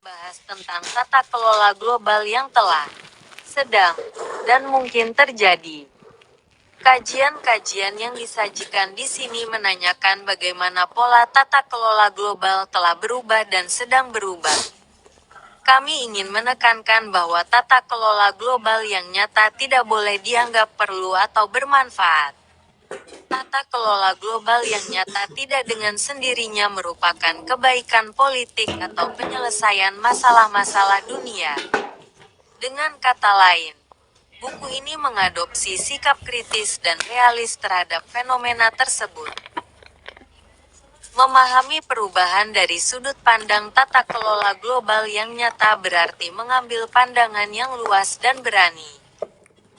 membahas tentang tata kelola global yang telah, sedang, dan mungkin terjadi. Kajian-kajian yang disajikan di sini menanyakan bagaimana pola tata kelola global telah berubah dan sedang berubah. Kami ingin menekankan bahwa tata kelola global yang nyata tidak boleh dianggap perlu atau bermanfaat. Tata kelola global yang nyata tidak dengan sendirinya merupakan kebaikan politik atau penyelesaian masalah-masalah dunia. Dengan kata lain, buku ini mengadopsi sikap kritis dan realis terhadap fenomena tersebut. Memahami perubahan dari sudut pandang tata kelola global yang nyata berarti mengambil pandangan yang luas dan berani.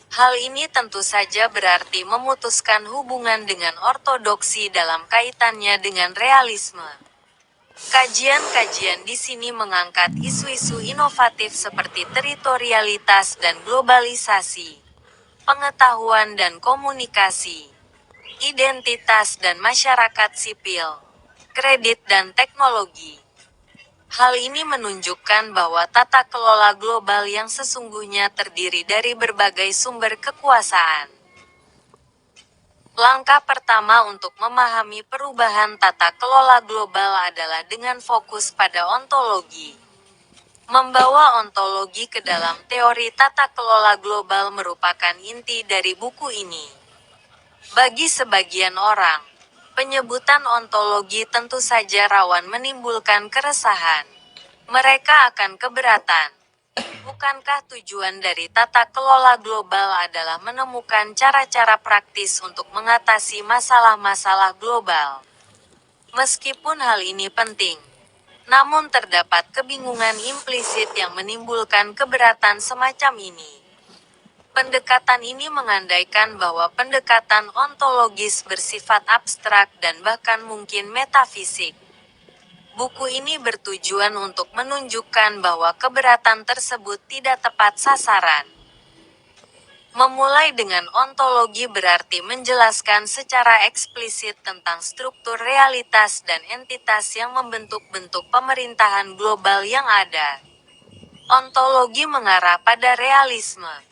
Hal ini tentu saja berarti memutuskan hubungan dengan ortodoksi dalam kaitannya dengan realisme. Kajian-kajian di sini mengangkat isu-isu inovatif seperti teritorialitas dan globalisasi, pengetahuan dan komunikasi, identitas dan masyarakat sipil, kredit dan teknologi. Hal ini menunjukkan bahwa tata kelola global yang sesungguhnya terdiri dari berbagai sumber kekuasaan. Langkah pertama untuk memahami perubahan tata kelola global adalah dengan fokus pada ontologi. Membawa ontologi ke dalam teori tata kelola global merupakan inti dari buku ini. Bagi sebagian orang, penyebutan ontologi tentu saja rawan menimbulkan keresahan. Mereka akan keberatan. Bukankah tujuan dari tata kelola global adalah menemukan cara-cara praktis untuk mengatasi masalah-masalah global? Meskipun hal ini penting, namun terdapat kebingungan implisit yang menimbulkan keberatan semacam ini. Pendekatan ini mengandaikan bahwa pendekatan ontologis bersifat abstrak dan bahkan mungkin metafisik. Buku ini bertujuan untuk menunjukkan bahwa keberatan tersebut tidak tepat sasaran. Memulai dengan ontologi berarti menjelaskan secara eksplisit tentang struktur realitas dan entitas yang membentuk bentuk pemerintahan global yang ada. Ontologi mengarah pada realisme.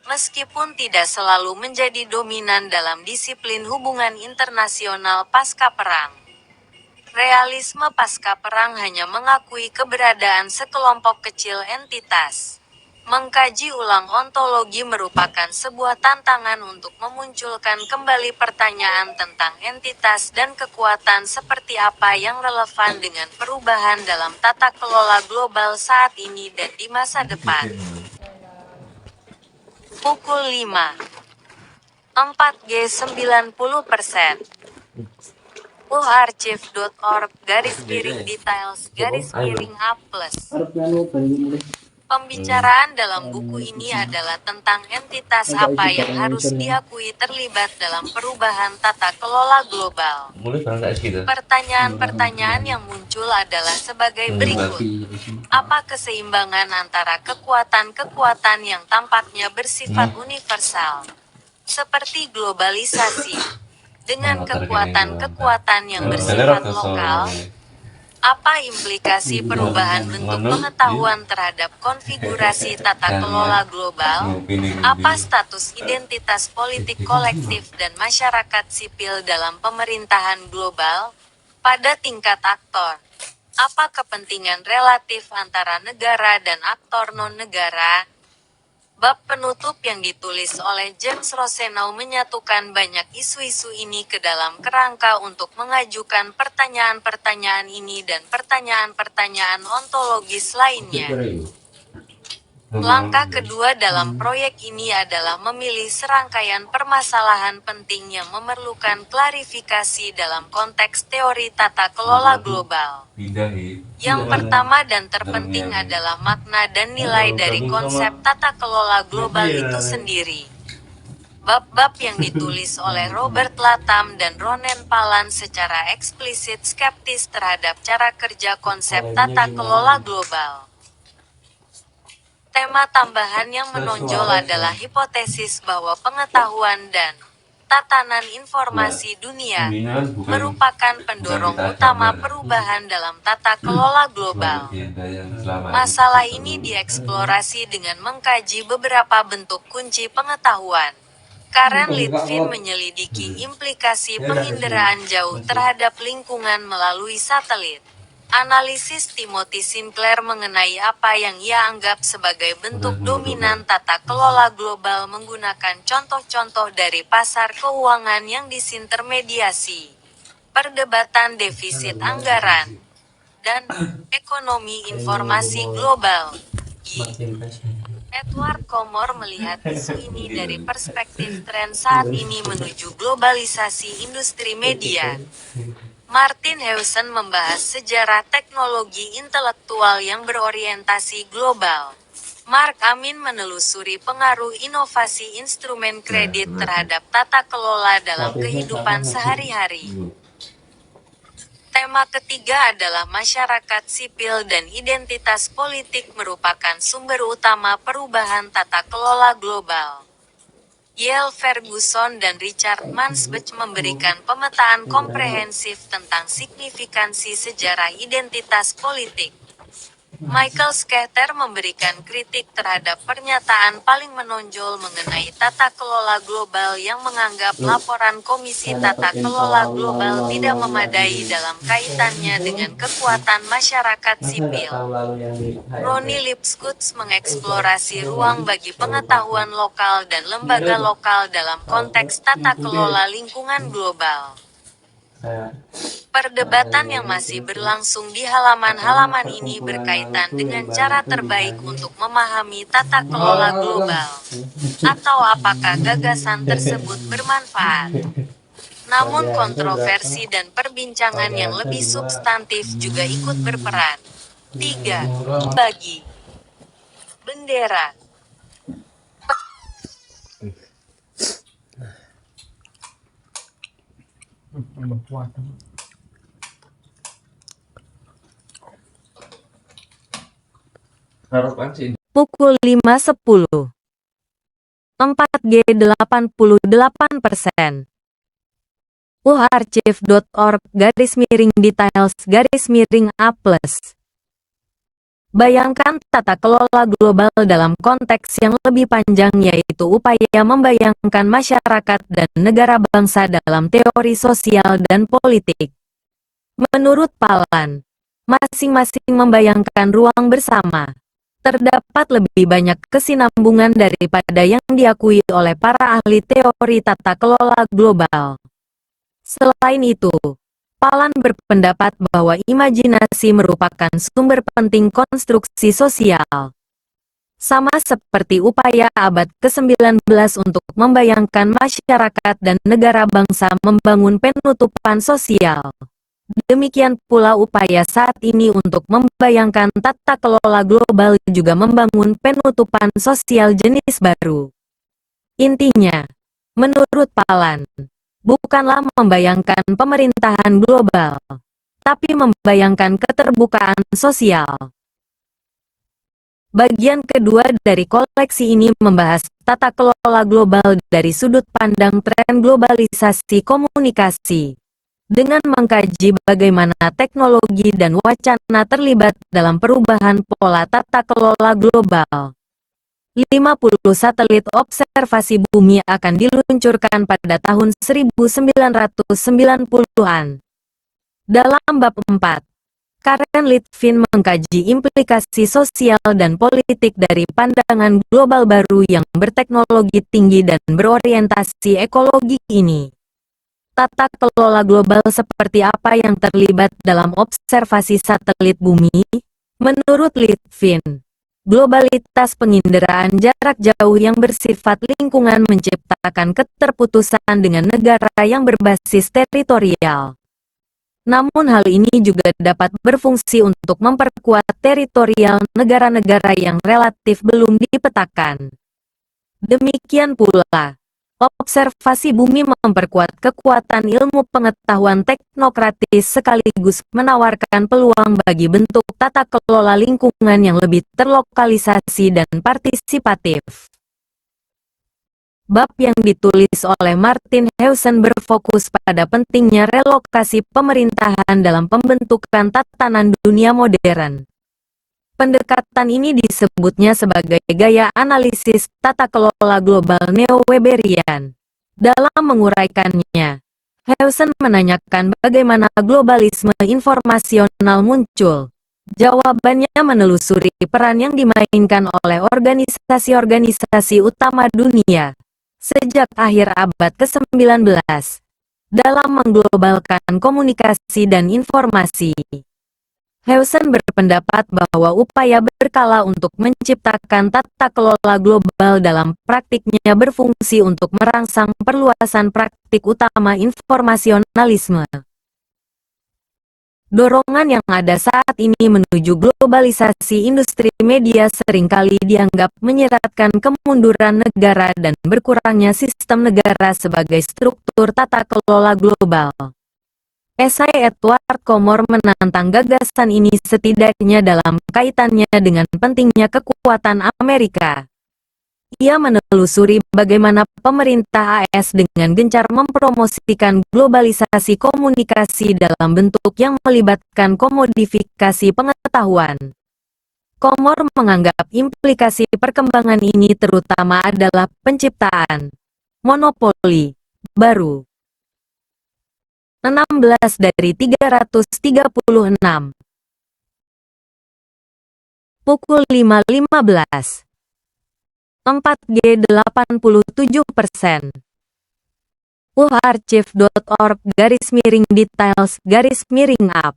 Meskipun tidak selalu menjadi dominan dalam disiplin hubungan internasional pasca perang. Realisme pasca perang hanya mengakui keberadaan sekelompok kecil entitas. Mengkaji ulang ontologi merupakan sebuah tantangan untuk memunculkan kembali pertanyaan tentang entitas dan kekuatan seperti apa yang relevan dengan perubahan dalam tata kelola global saat ini dan di masa depan. Pukul 5. 4G 90%. uarchive.org/details-a+. Pembicaraan dalam buku ini adalah tentang entitas apa yang harus diakui terlibat dalam perubahan tata kelola global. Pertanyaan-pertanyaan yang muncul adalah sebagai berikut. Apa keseimbangan antara kekuatan-kekuatan yang tampaknya bersifat universal, seperti globalisasi, dengan kekuatan-kekuatan yang bersifat lokal? Apa implikasi perubahan bentuk pengetahuan terhadap konfigurasi tata kelola global? Apa status identitas politik kolektif dan masyarakat sipil dalam pemerintahan global? Pada tingkat aktor, apa kepentingan relatif antara negara dan aktor non-negara? Bab penutup yang ditulis oleh James Rosenau menyatukan banyak isu-isu ini ke dalam kerangka untuk mengajukan pertanyaan-pertanyaan ini dan pertanyaan-pertanyaan ontologis lainnya. Langkah kedua dalam proyek ini adalah memilih serangkaian permasalahan penting yang memerlukan klarifikasi dalam konteks teori tata kelola global. Yang pertama dan terpenting adalah makna dan nilai dari konsep tata kelola global itu sendiri. Bab-bab yang ditulis oleh Robert Latham dan Ronen Palan secara eksplisit skeptis terhadap cara kerja konsep tata kelola global. Tema tambahan yang menonjol adalah hipotesis bahwa pengetahuan dan tatanan informasi dunia, merupakan pendorong utama perubahan dalam tata kelola global. Masalah ini dieksplorasi dengan mengkaji beberapa bentuk kunci pengetahuan. Karen Litvin menyelidiki implikasi penginderaan jauh terhadap lingkungan melalui satelit. Analisis Timothy Sinclair mengenai apa yang ia anggap sebagai bentuk dominan tata kelola global menggunakan contoh-contoh dari pasar keuangan yang disintermediasi, perdebatan defisit anggaran, dan ekonomi informasi global. Edward Comor melihat isu ini dari perspektif tren saat ini menuju globalisasi industri media. Martin Hewson membahas sejarah teknologi intelektual yang berorientasi global. Mark Amin menelusuri pengaruh inovasi instrumen kredit terhadap tata kelola dalam kehidupan sehari-hari. Tema ketiga adalah masyarakat sipil dan identitas politik merupakan sumber utama perubahan tata kelola global. Yale Ferguson dan Richard Mansbach memberikan pemetaan komprehensif tentang signifikansi sejarah identitas politik. Michael Scatter memberikan kritik terhadap pernyataan paling menonjol mengenai tata kelola global yang menganggap laporan Komisi Tata Kelola Global tidak memadai dalam kaitannya dengan kekuatan masyarakat sipil. Ronnie Lipscutz mengeksplorasi ruang bagi pengetahuan lokal dan lembaga lokal dalam konteks tata kelola lingkungan global. Perdebatan yang masih berlangsung di halaman-halaman ini berkaitan dengan cara terbaik untuk memahami tata kelola global, atau apakah gagasan tersebut bermanfaat. Namun kontroversi dan perbincangan yang lebih substantif juga ikut berperan. 3. Bagi bendera. Pukul 5.10. 4G 88%. uharchive.org/details/A+. Bayangkan tata kelola global dalam konteks yang lebih panjang, yaitu upaya membayangkan masyarakat dan negara bangsa dalam teori sosial dan politik. Menurut Palan, masing-masing membayangkan ruang bersama. Terdapat lebih banyak kesinambungan daripada yang diakui oleh para ahli teori tata kelola global. Selain itu, Palan berpendapat bahwa imajinasi merupakan sumber penting konstruksi sosial. Sama seperti upaya abad ke-19 untuk membayangkan masyarakat dan negara bangsa membangun penutupan sosial. Demikian pula upaya saat ini untuk membayangkan tata kelola global juga membangun penutupan sosial jenis baru. Intinya, menurut Palan, bukanlah membayangkan pemerintahan global, tapi membayangkan keterbukaan sosial. Bagian kedua dari koleksi ini membahas tata kelola global dari sudut pandang tren globalisasi komunikasi, dengan mengkaji bagaimana teknologi dan wacana terlibat dalam perubahan pola tata kelola global. 50 satelit observasi bumi akan diluncurkan pada tahun 1990-an. Dalam bab 4, Karen Litvin mengkaji implikasi sosial dan politik dari pandangan global baru yang berteknologi tinggi dan berorientasi ekologi ini. Tata kelola global seperti apa yang terlibat dalam observasi satelit bumi? Menurut Litvin, globalitas penginderaan jarak jauh yang bersifat lingkungan menciptakan keterputusan dengan negara yang berbasis teritorial. Namun hal ini juga dapat berfungsi untuk memperkuat teritorial negara-negara yang relatif belum dipetakan. Demikian pula, observasi bumi memperkuat kekuatan ilmu pengetahuan teknokratis sekaligus menawarkan peluang bagi bentuk tata kelola lingkungan yang lebih terlokalisasi dan partisipatif. Bab yang ditulis oleh Martin Hewson berfokus pada pentingnya relokasi pemerintahan dalam pembentukan tatanan dunia modern. Pendekatan ini disebutnya sebagai gaya analisis tata kelola global neo-Weberian. Dalam menguraikannya, Hewson menanyakan bagaimana globalisme informasional muncul. Jawabannya menelusuri peran yang dimainkan oleh organisasi-organisasi utama dunia sejak akhir abad ke-19 dalam mengglobalkan komunikasi dan informasi. Hewson berpendapat bahwa upaya berkala untuk menciptakan tata kelola global dalam praktiknya berfungsi untuk merangsang perluasan praktik utama informasionalisme. Dorongan yang ada saat ini menuju globalisasi industri media seringkali dianggap menyeratkan kemunduran negara dan berkurangnya sistem negara sebagai struktur tata kelola global. Esai Edward Comor menantang gagasan ini setidaknya dalam kaitannya dengan pentingnya kekuatan Amerika. Ia menelusuri bagaimana pemerintah AS dengan gencar mempromosikan globalisasi komunikasi dalam bentuk yang melibatkan komodifikasi pengetahuan. Comor menganggap implikasi perkembangan ini terutama adalah penciptaan monopoli baru. 16 dari 336. Pukul 5.15. 4G 87%. uharchive.org/details/up.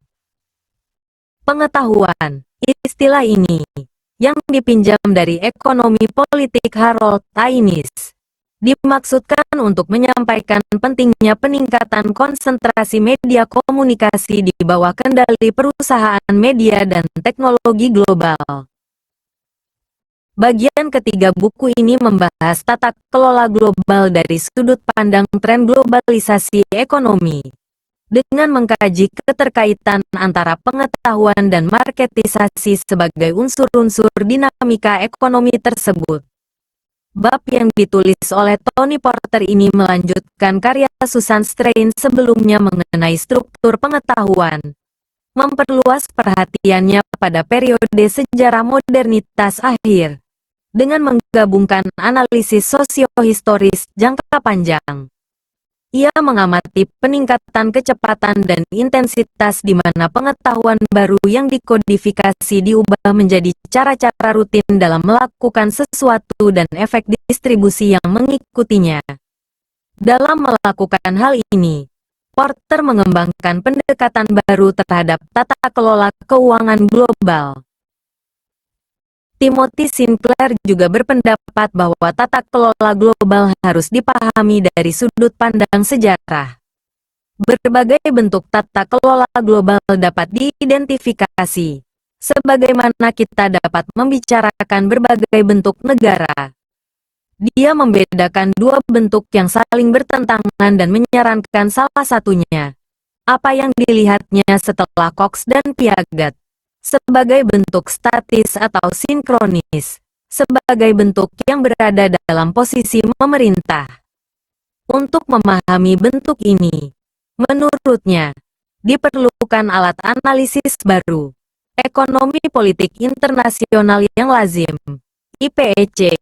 Pengetahuan, istilah ini, yang dipinjam dari ekonomi politik Harold Innis, dimaksudkan untuk menyampaikan pentingnya peningkatan konsentrasi media komunikasi di bawah kendali perusahaan media dan teknologi global. Bagian ketiga buku ini membahas tata kelola global dari sudut pandang tren globalisasi ekonomi, dengan mengkaji keterkaitan antara pengetahuan dan marketisasi sebagai unsur-unsur dinamika ekonomi tersebut. Bab yang ditulis oleh Tony Porter ini melanjutkan karya Susan Strain sebelumnya mengenai struktur pengetahuan, memperluas perhatiannya pada periode sejarah modernitas akhir, dengan menggabungkan analisis sosiohistoris jangka panjang. Ia mengamati peningkatan kecepatan dan intensitas di mana pengetahuan baru yang dikodifikasi diubah menjadi cara-cara rutin dalam melakukan sesuatu dan efek distribusi yang mengikutinya. Dalam melakukan hal ini, Porter mengembangkan pendekatan baru terhadap tata kelola keuangan global. Timothy Sinclair juga berpendapat bahwa tata kelola global harus dipahami dari sudut pandang sejarah. Berbagai bentuk tata kelola global dapat diidentifikasi, sebagaimana kita dapat membicarakan berbagai bentuk negara. Dia membedakan dua bentuk yang saling bertentangan dan menyarankan salah satunya, apa yang dilihatnya setelah Cox dan Piaget, sebagai bentuk statis atau sinkronis, sebagai bentuk yang berada dalam posisi memerintah. Untuk memahami bentuk ini, menurutnya, diperlukan alat analisis baru, ekonomi politik internasional yang lazim, IPEC.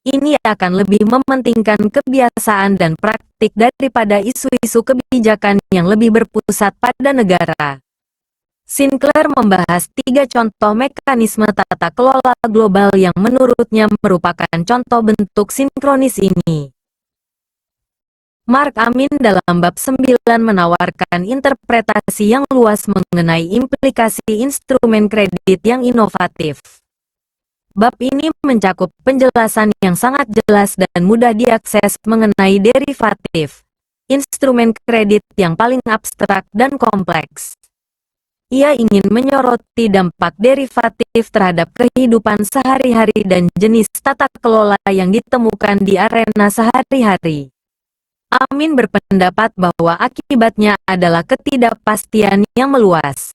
Ini akan lebih mementingkan kebiasaan dan praktik daripada isu-isu kebijakan yang lebih berpusat pada negara. Sinclair membahas 3 contoh mekanisme tata kelola global yang menurutnya merupakan contoh bentuk sinkronis ini. Mark Amin dalam bab 9 menawarkan interpretasi yang luas mengenai implikasi instrumen kredit yang inovatif. Bab ini mencakup penjelasan yang sangat jelas dan mudah diakses mengenai derivatif, instrumen kredit yang paling abstrak dan kompleks. Ia ingin menyoroti dampak derivatif terhadap kehidupan sehari-hari dan jenis tata kelola yang ditemukan di arena sehari-hari. Amin berpendapat bahwa akibatnya adalah ketidakpastian yang meluas.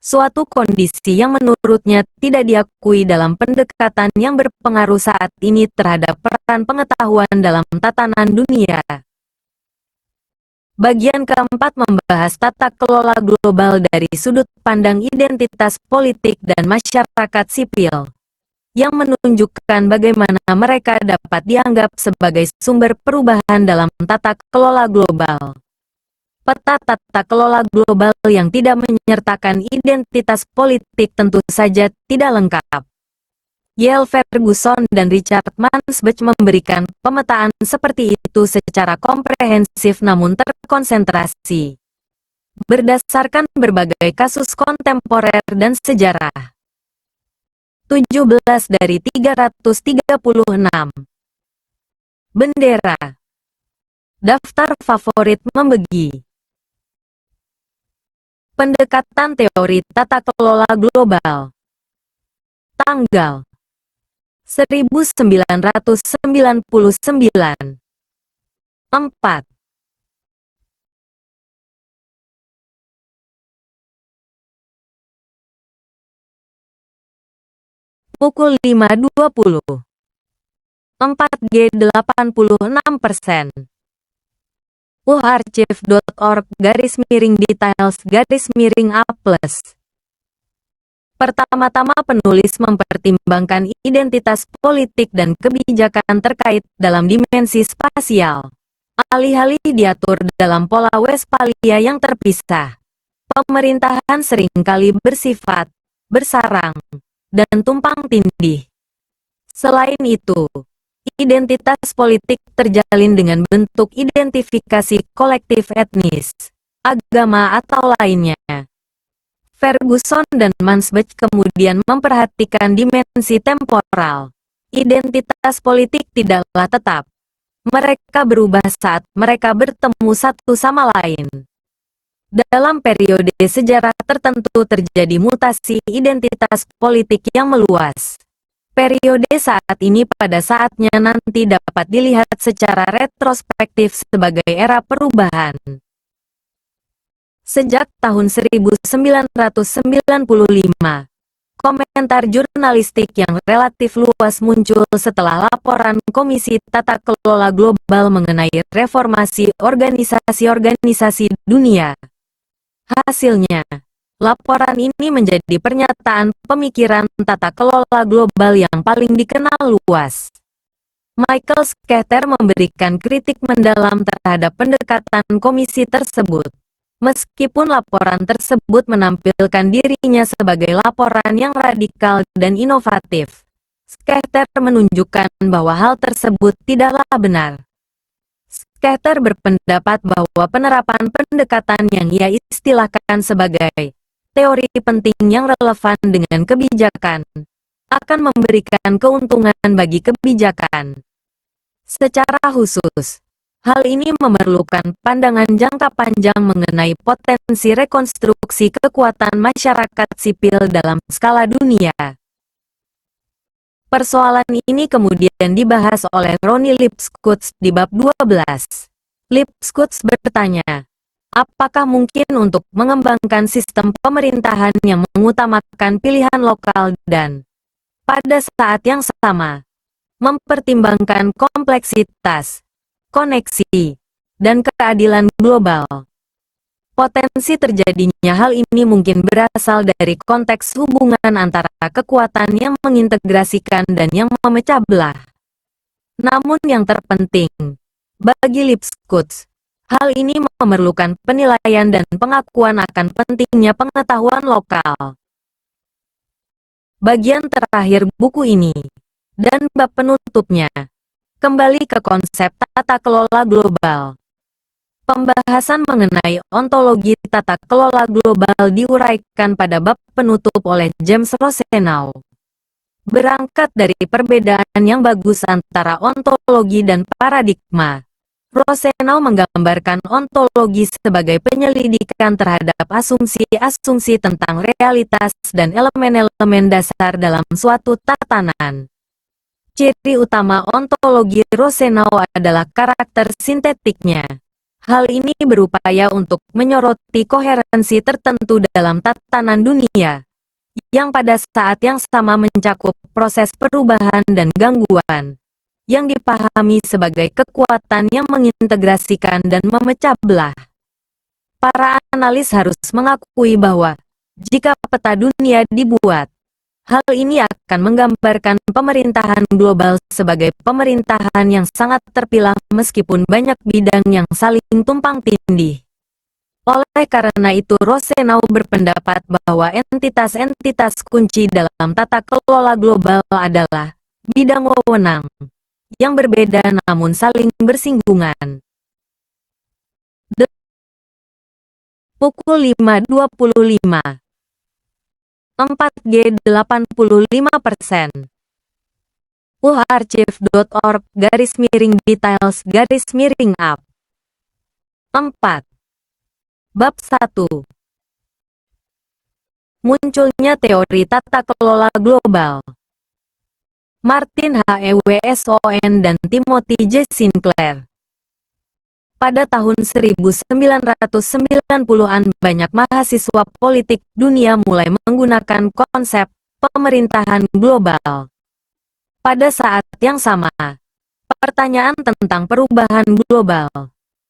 Suatu kondisi yang menurutnya tidak diakui dalam pendekatan yang berpengaruh saat ini terhadap peran pengetahuan dalam tatanan dunia. Bagian keempat membahas tata kelola global dari sudut pandang identitas politik dan masyarakat sipil, yang menunjukkan bagaimana mereka dapat dianggap sebagai sumber perubahan dalam tata kelola global. Peta tata kelola global yang tidak menyertakan identitas politik tentu saja tidak lengkap. Yale Ferguson dan Richard Mansbach memberikan pemetaan seperti itu secara komprehensif namun terkonsentrasi, berdasarkan berbagai kasus kontemporer dan sejarah. 17 dari 336. Bendera. Daftar favorit membegi. Pendekatan teori tata kelola global. Tanggal 1999. 4. Pukul 5.20. 4G86%. uarchive.org/details/A+. Pertama-tama penulis mempertimbangkan identitas politik dan kebijakan terkait dalam dimensi spasial. Alih-alih diatur dalam pola Westphalia yang terpisah, pemerintahan seringkali bersifat bersarang dan tumpang tindih. Selain itu, identitas politik terjalin dengan bentuk identifikasi kolektif etnis, agama atau lainnya. Ferguson dan Mansbach kemudian memperhatikan dimensi temporal. Identitas politik tidaklah tetap. Mereka berubah saat mereka bertemu satu sama lain. Dalam periode sejarah tertentu terjadi mutasi identitas politik yang meluas. Periode saat ini pada saatnya nanti dapat dilihat secara retrospektif sebagai era perubahan. Sejak tahun 1995, komentar jurnalistik yang relatif luas muncul setelah laporan Komisi Tata Kelola Global mengenai reformasi organisasi-organisasi dunia. Hasilnya, laporan ini menjadi pernyataan pemikiran tata kelola global yang paling dikenal luas. Michael Schachter memberikan kritik mendalam terhadap pendekatan komisi tersebut. Meskipun laporan tersebut menampilkan dirinya sebagai laporan yang radikal dan inovatif, Schachter menunjukkan bahwa hal tersebut tidaklah benar. Schachter berpendapat bahwa penerapan pendekatan yang ia istilahkan sebagai teori penting yang relevan dengan kebijakan akan memberikan keuntungan bagi kebijakan. Secara khusus, hal ini memerlukan pandangan jangka panjang mengenai potensi rekonstruksi kekuatan masyarakat sipil dalam skala dunia. Persoalan ini kemudian dibahas oleh Ronnie Lipskutz di bab 12. Lipskutz bertanya, apakah mungkin untuk mengembangkan sistem pemerintahan yang mengutamakan pilihan lokal dan, pada saat yang sama, mempertimbangkan kompleksitas, koneksi, dan keadilan global? Potensi terjadinya hal ini mungkin berasal dari konteks hubungan antara kekuatan yang mengintegrasikan dan yang memecah belah. Namun yang terpenting, bagi Lipskutz, hal ini memerlukan penilaian dan pengakuan akan pentingnya pengetahuan lokal. Bagian terakhir buku ini, dan bab penutupnya, kembali ke konsep tata kelola global. Pembahasan mengenai ontologi tata kelola global diuraikan pada bab penutup oleh James Rosenau. Berangkat dari perbedaan yang bagus antara ontologi dan paradigma, Rosenau menggambarkan ontologi sebagai penyelidikan terhadap asumsi-asumsi tentang realitas dan elemen-elemen dasar dalam suatu tatanan. Ciri utama ontologi Rosenau adalah karakter sintetiknya. Hal ini berupaya untuk menyoroti koherensi tertentu dalam tatanan dunia, yang pada saat yang sama mencakup proses perubahan dan gangguan, yang dipahami sebagai kekuatan yang mengintegrasikan dan memecah belah. Para analis harus mengakui bahwa, jika peta dunia dibuat, hal ini akan menggambarkan pemerintahan global sebagai pemerintahan yang sangat terpilah meskipun banyak bidang yang saling tumpang tindih. Oleh karena itu Rosenau berpendapat bahwa entitas-entitas kunci dalam tata kelola global adalah bidang wewenang yang berbeda namun saling bersinggungan. Pukul 5.25. 4G 85%. uharchive.org/details/up. 4. Bab 1. Munculnya teori tata kelola global. Martin H. Ewson dan Timothy J. Sinclair. Pada tahun 1990-an banyak mahasiswa politik dunia mulai menggunakan konsep pemerintahan global. Pada saat yang sama, pertanyaan tentang perubahan global,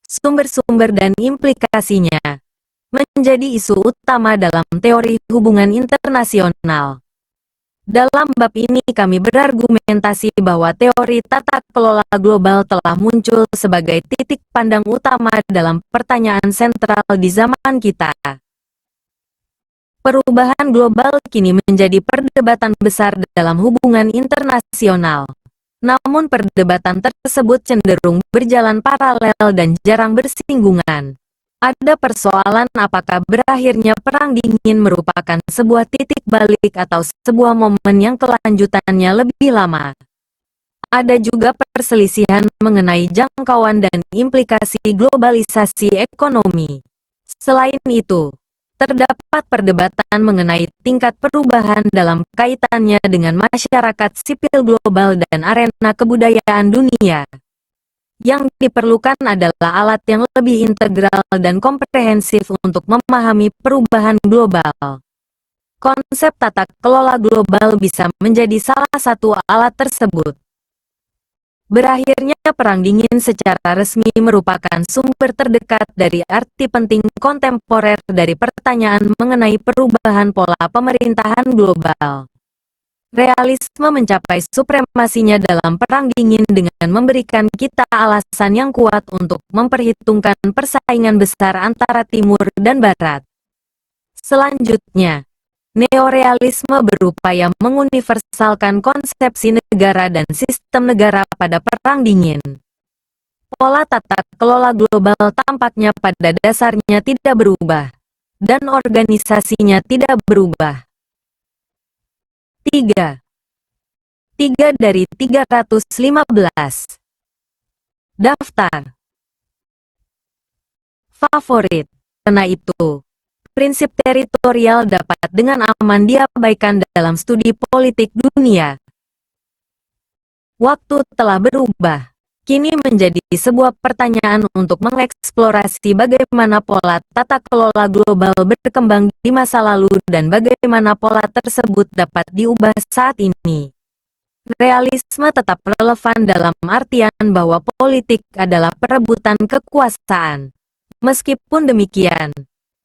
sumber-sumber dan implikasinya, menjadi isu utama dalam teori hubungan internasional. Dalam bab ini kami berargumentasi bahwa teori tata kelola global telah muncul sebagai titik pandang utama dalam pertanyaan sentral di zaman kita. Perubahan global kini menjadi perdebatan besar dalam hubungan internasional. Namun perdebatan tersebut cenderung berjalan paralel dan jarang bersinggungan. Ada persoalan apakah berakhirnya Perang Dingin merupakan sebuah titik balik atau sebuah momen yang kelanjutannya lebih lama. Ada juga perselisihan mengenai jangkauan dan implikasi globalisasi ekonomi. Selain itu, terdapat perdebatan mengenai tingkat perubahan dalam kaitannya dengan masyarakat sipil global dan arena kebudayaan dunia. Yang diperlukan adalah alat yang lebih integral dan komprehensif untuk memahami perubahan global. Konsep tata kelola global bisa menjadi salah satu alat tersebut. Berakhirnya Perang Dingin secara resmi merupakan sumber terdekat dari arti penting kontemporer dari pertanyaan mengenai perubahan pola pemerintahan global. Realisme mencapai supremasinya dalam Perang Dingin dengan memberikan kita alasan yang kuat untuk memperhitungkan persaingan besar antara Timur dan Barat. Selanjutnya, neorealisme berupaya menguniversalkan konsepsi negara dan sistem negara pada Perang Dingin. Pola tata kelola global tampaknya pada dasarnya tidak berubah, dan organisasinya tidak berubah. 3 dari 315. Daftar favorit. Karena itu, prinsip teritorial dapat dengan aman diabaikan dalam studi politik dunia. Waktu telah berubah. Kini menjadi sebuah pertanyaan untuk mengeksplorasi bagaimana pola tata kelola global berkembang di masa lalu dan bagaimana pola tersebut dapat diubah saat ini. Realisme tetap relevan dalam artian bahwa politik adalah perebutan kekuasaan. Meskipun demikian,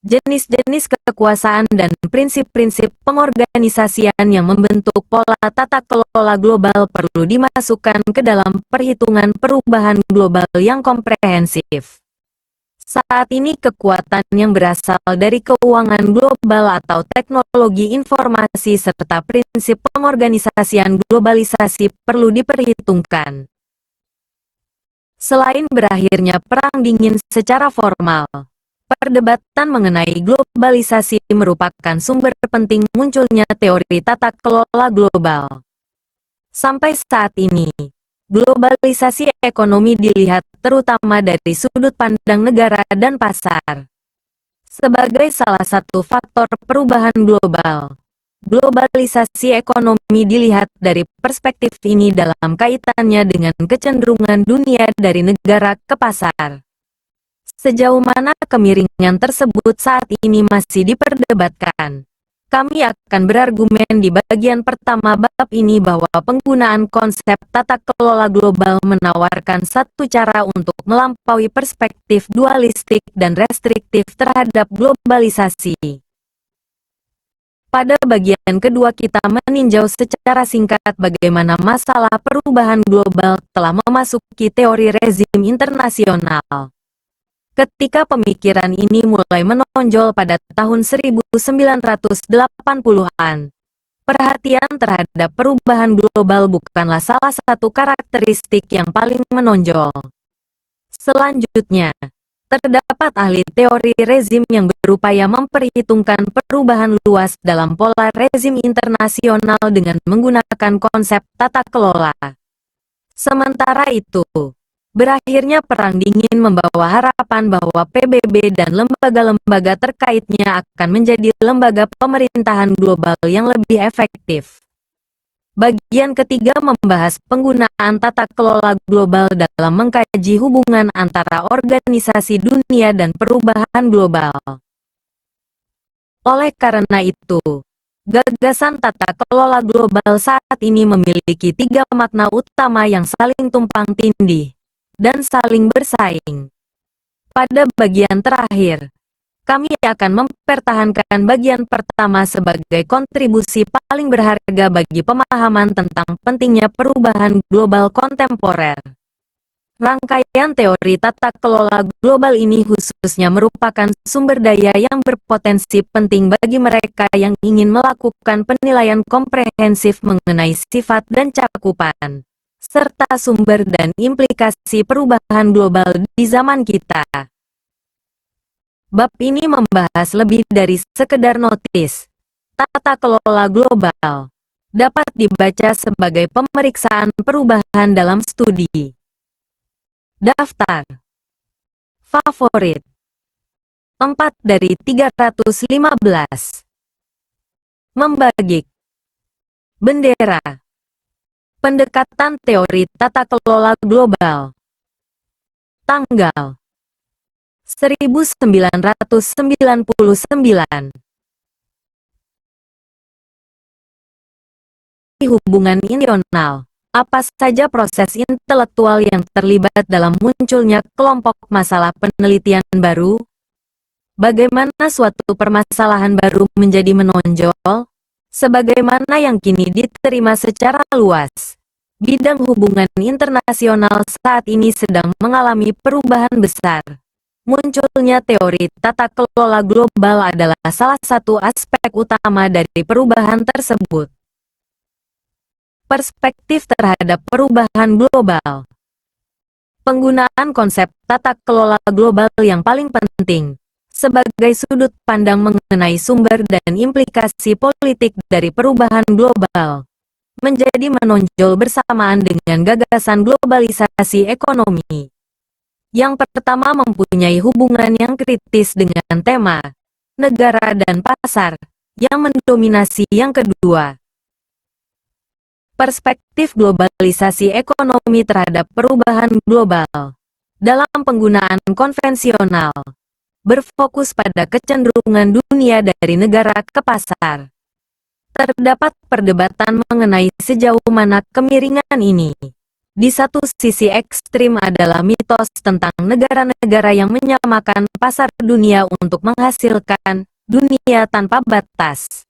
jenis-jenis kekuasaan dan prinsip-prinsip pengorganisasian yang membentuk pola tata kelola global perlu dimasukkan ke dalam perhitungan perubahan global yang komprehensif. Saat ini kekuatan yang berasal dari keuangan global atau teknologi informasi serta prinsip pengorganisasian globalisasi perlu diperhitungkan. Selain berakhirnya Perang Dingin secara formal, perdebatan mengenai globalisasi merupakan sumber penting munculnya teori tata kelola global. Sampai saat ini, globalisasi ekonomi dilihat terutama dari sudut pandang negara dan pasar. Sebagai salah satu faktor perubahan global, globalisasi ekonomi dilihat dari perspektif ini dalam kaitannya dengan kecenderungan dunia dari negara ke pasar. Sejauh mana kemiringan tersebut saat ini masih diperdebatkan. Kami akan berargumen di bagian pertama bab ini bahwa penggunaan konsep tata kelola global menawarkan satu cara untuk melampaui perspektif dualistik dan restriktif terhadap globalisasi. Pada bagian kedua kita meninjau secara singkat bagaimana masalah perubahan global telah memasuki teori rezim internasional. Ketika pemikiran ini mulai menonjol pada tahun 1980-an, perhatian terhadap perubahan global bukanlah salah satu karakteristik yang paling menonjol. Selanjutnya, terdapat ahli teori rezim yang berupaya memperhitungkan perubahan luas dalam pola rezim internasional dengan menggunakan konsep tata kelola. Sementara itu, berakhirnya Perang Dingin membawa harapan bahwa PBB dan lembaga-lembaga terkaitnya akan menjadi lembaga pemerintahan global yang lebih efektif. Bagian ketiga membahas penggunaan tata kelola global dalam mengkaji hubungan antara organisasi dunia dan perubahan global. Oleh karena itu, gagasan tata kelola global saat ini memiliki tiga makna utama yang saling tumpang tindih dan saling bersaing. Pada bagian terakhir, kami akan mempertahankan bagian pertama sebagai kontribusi paling berharga bagi pemahaman tentang pentingnya perubahan global kontemporer. Rangkaian teori tata kelola global ini khususnya merupakan sumber daya yang berpotensi penting bagi mereka yang ingin melakukan penilaian komprehensif mengenai sifat dan cakupan serta sumber dan implikasi perubahan global di zaman kita. Bab ini membahas lebih dari sekedar notis. Tata kelola global dapat dibaca sebagai pemeriksaan perubahan dalam studi. Daftar favorit 4 dari 315. Membagi bendera. Pendekatan teori tata kelola global. Tanggal 1999. Hubungan internasional. Apa saja proses intelektual yang terlibat dalam munculnya kelompok masalah penelitian baru? Bagaimana suatu permasalahan baru menjadi menonjol? Sebagaimana yang kini diterima secara luas, bidang hubungan internasional saat ini sedang mengalami perubahan besar. Munculnya teori tata kelola global adalah salah satu aspek utama dari perubahan tersebut. Perspektif terhadap perubahan global. Penggunaan konsep tata kelola global yang paling penting sebagai sudut pandang mengenai sumber dan implikasi politik dari perubahan global menjadi menonjol bersamaan dengan gagasan globalisasi ekonomi. Yang pertama mempunyai hubungan yang kritis dengan tema negara dan pasar yang mendominasi yang kedua. Perspektif globalisasi ekonomi terhadap perubahan global dalam penggunaan konvensional berfokus pada kecenderungan dunia dari negara ke pasar. Terdapat perdebatan mengenai sejauh mana kemiringan ini. Di satu sisi ekstrim adalah mitos tentang negara-negara yang menyamakan pasar dunia untuk menghasilkan dunia tanpa batas.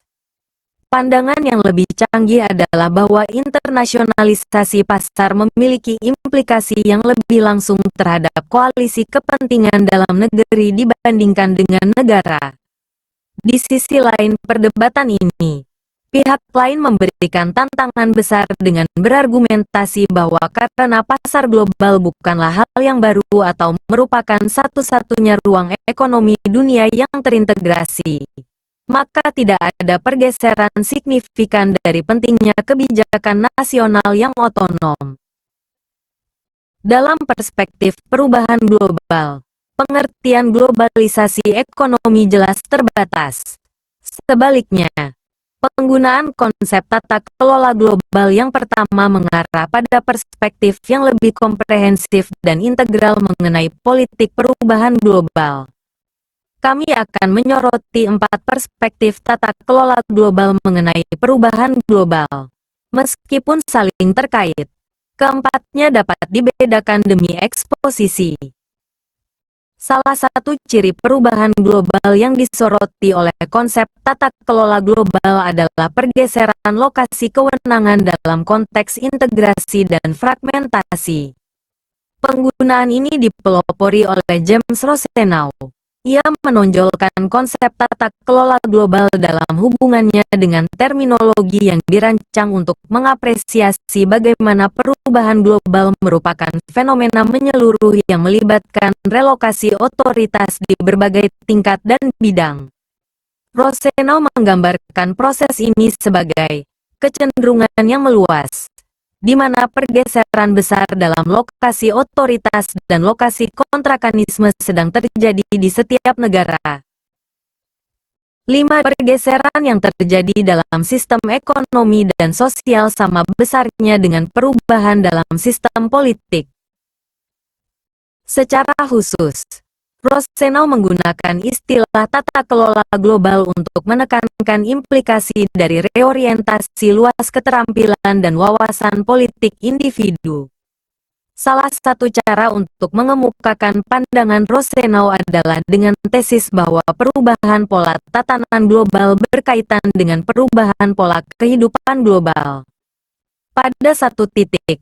Pandangan yang lebih canggih adalah bahwa internasionalisasi pasar memiliki implikasi yang lebih langsung terhadap koalisi kepentingan dalam negeri dibandingkan dengan negara. Di sisi lain perdebatan ini, pihak lain memberikan tantangan besar dengan berargumentasi bahwa karena pasar global bukanlah hal yang baru atau merupakan satu-satunya ruang ekonomi dunia yang terintegrasi, maka tidak ada pergeseran signifikan dari pentingnya kebijakan nasional yang otonom. Dalam perspektif perubahan global, pengertian globalisasi ekonomi jelas terbatas. Sebaliknya, Penggunaan konsep tata kelola global yang pertama mengarah pada perspektif yang lebih komprehensif dan integral mengenai politik perubahan global. Kami akan menyoroti 4 perspektif tata kelola global mengenai perubahan global. Meskipun saling terkait, keempatnya dapat dibedakan demi eksposisi. Salah satu ciri perubahan global yang disoroti oleh konsep tata kelola global adalah pergeseran lokasi kewenangan dalam konteks integrasi dan fragmentasi. Penggunaan ini dipelopori oleh James Rosenau. Ia menonjolkan konsep tata kelola global dalam hubungannya dengan terminologi yang dirancang untuk mengapresiasi bagaimana perubahan global merupakan fenomena menyeluruh yang melibatkan relokasi otoritas di berbagai tingkat dan bidang. Rosenau menggambarkan proses ini sebagai kecenderungan yang meluas, di mana pergeseran besar dalam lokasi otoritas dan lokasi kontrakanisme sedang terjadi di setiap negara. 5. Pergeseran yang terjadi dalam sistem ekonomi dan sosial sama besarnya dengan perubahan dalam sistem politik. Secara khusus, Rosenau menggunakan istilah tata kelola global untuk menekankan implikasi dari reorientasi luas keterampilan dan wawasan politik individu. Salah satu cara untuk mengemukakan pandangan Rosenau adalah dengan tesis bahwa perubahan pola tatanan global berkaitan dengan perubahan pola kehidupan global. Pada satu titik,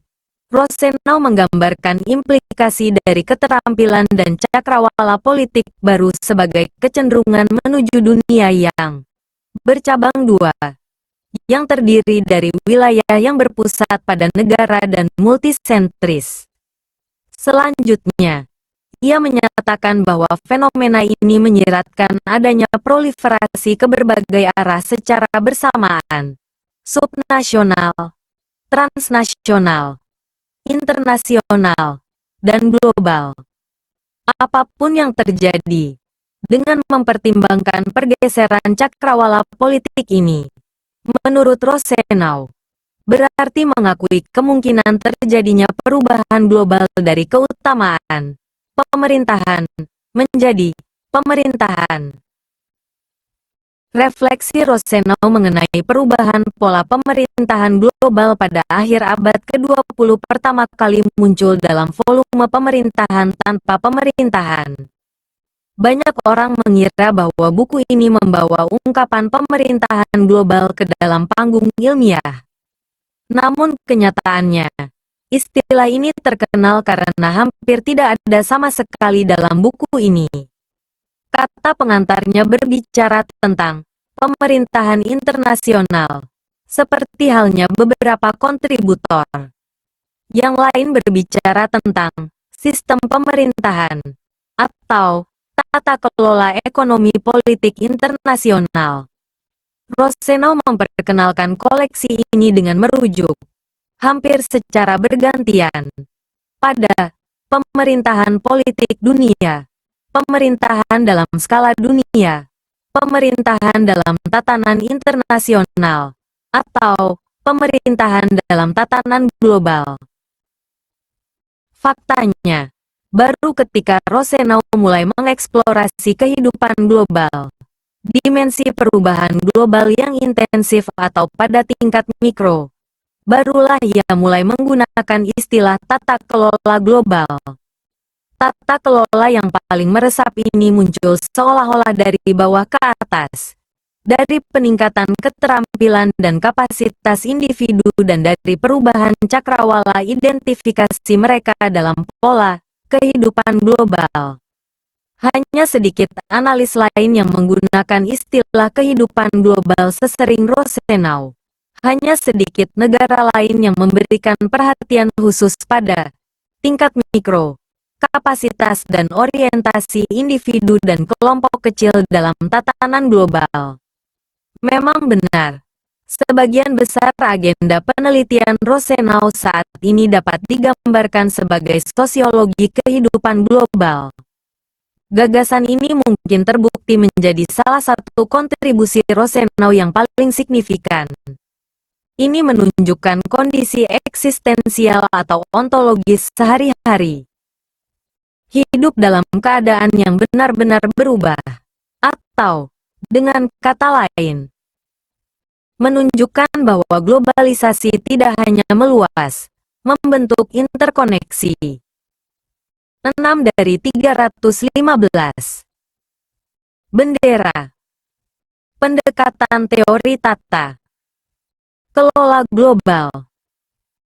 Rosenau menggambarkan implikasi dari keterampilan dan cakrawala politik baru sebagai kecenderungan menuju dunia yang bercabang dua, yang terdiri dari wilayah yang berpusat pada negara dan multisentris. Selanjutnya, ia menyatakan bahwa fenomena ini menyiratkan adanya proliferasi ke berbagai arah secara bersamaan, subnasional, transnasional, internasional, dan global. Apapun yang terjadi, dengan mempertimbangkan pergeseran cakrawala politik ini, menurut Rosenau, berarti mengakui kemungkinan terjadinya perubahan global dari keutamaan pemerintahan menjadi pemerintahan. Refleksi Rosenau mengenai perubahan pola pemerintahan global pada akhir abad ke-20 pertama kali muncul dalam volume Pemerintahan Tanpa Pemerintahan. Banyak orang mengira bahwa buku ini membawa ungkapan pemerintahan global ke dalam panggung ilmiah. Namun kenyataannya, istilah ini terkenal karena hampir tidak ada sama sekali dalam buku ini. Kata pengantarnya berbicara tentang pemerintahan internasional, seperti halnya beberapa kontributor. Yang lain berbicara tentang sistem pemerintahan, atau tata kelola ekonomi politik internasional. Rosenau memperkenalkan koleksi ini dengan merujuk, hampir secara bergantian, pada pemerintahan politik dunia, pemerintahan dalam skala dunia, pemerintahan dalam tatanan internasional, atau pemerintahan dalam tatanan global. Faktanya, baru ketika Rosenau mulai mengeksplorasi kehidupan global, dimensi perubahan global yang intensif atau pada tingkat mikro, barulah ia mulai menggunakan istilah tata kelola global. Tata kelola yang paling meresap ini muncul seolah-olah dari bawah ke atas, dari peningkatan keterampilan dan kapasitas individu dan dari perubahan cakrawala identifikasi mereka dalam pola kehidupan global. Hanya sedikit analis lain yang menggunakan istilah kehidupan global sesering Rosenau. Hanya sedikit negara lain yang memberikan perhatian khusus pada tingkat mikro, kapasitas dan orientasi individu dan kelompok kecil dalam tatanan global. Memang benar, sebagian besar agenda penelitian Rosenau saat ini dapat digambarkan sebagai sosiologi kehidupan global. Gagasan ini mungkin terbukti menjadi salah satu kontribusi Rosenau yang paling signifikan. Ini menunjukkan kondisi eksistensial atau ontologis sehari-hari. Hidup dalam keadaan yang benar-benar berubah. Atau, dengan kata lain, menunjukkan bahwa globalisasi tidak hanya meluas, membentuk interkoneksi. 6 dari 315. Bendera. Pendekatan teori tata kelola global.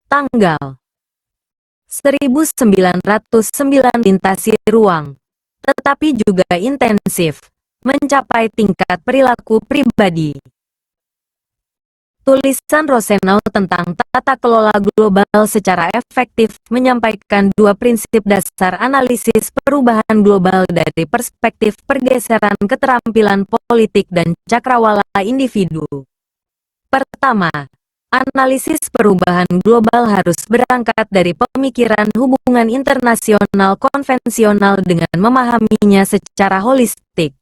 Tanggal 1909. Lintasi ruang, tetapi juga intensif, mencapai tingkat perilaku pribadi. Tulisan Rosenau tentang tata kelola global secara efektif menyampaikan dua prinsip dasar analisis perubahan global dari perspektif pergeseran keterampilan politik dan cakrawala individu. Pertama, analisis perubahan global harus berangkat dari pemikiran hubungan internasional konvensional dengan memahaminya secara holistik.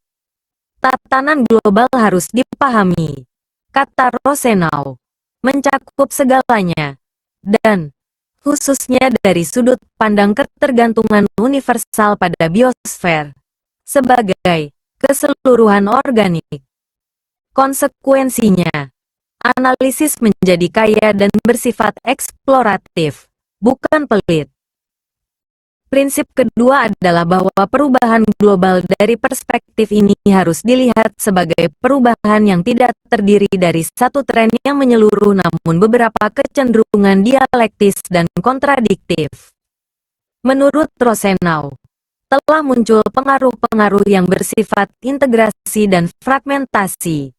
Tatanan global harus dipahami, kata Rosenau, mencakup segalanya, dan, khususnya dari sudut pandang ketergantungan universal pada biosfer, sebagai keseluruhan organik. Konsekuensinya, analisis menjadi kaya dan bersifat eksploratif, bukan pelit. Prinsip kedua adalah bahwa perubahan global dari perspektif ini harus dilihat sebagai perubahan yang tidak terdiri dari satu tren yang menyeluruh namun beberapa kecenderungan dialektis dan kontradiktif. Menurut Rosenau, telah muncul pengaruh-pengaruh yang bersifat integrasi dan fragmentasi,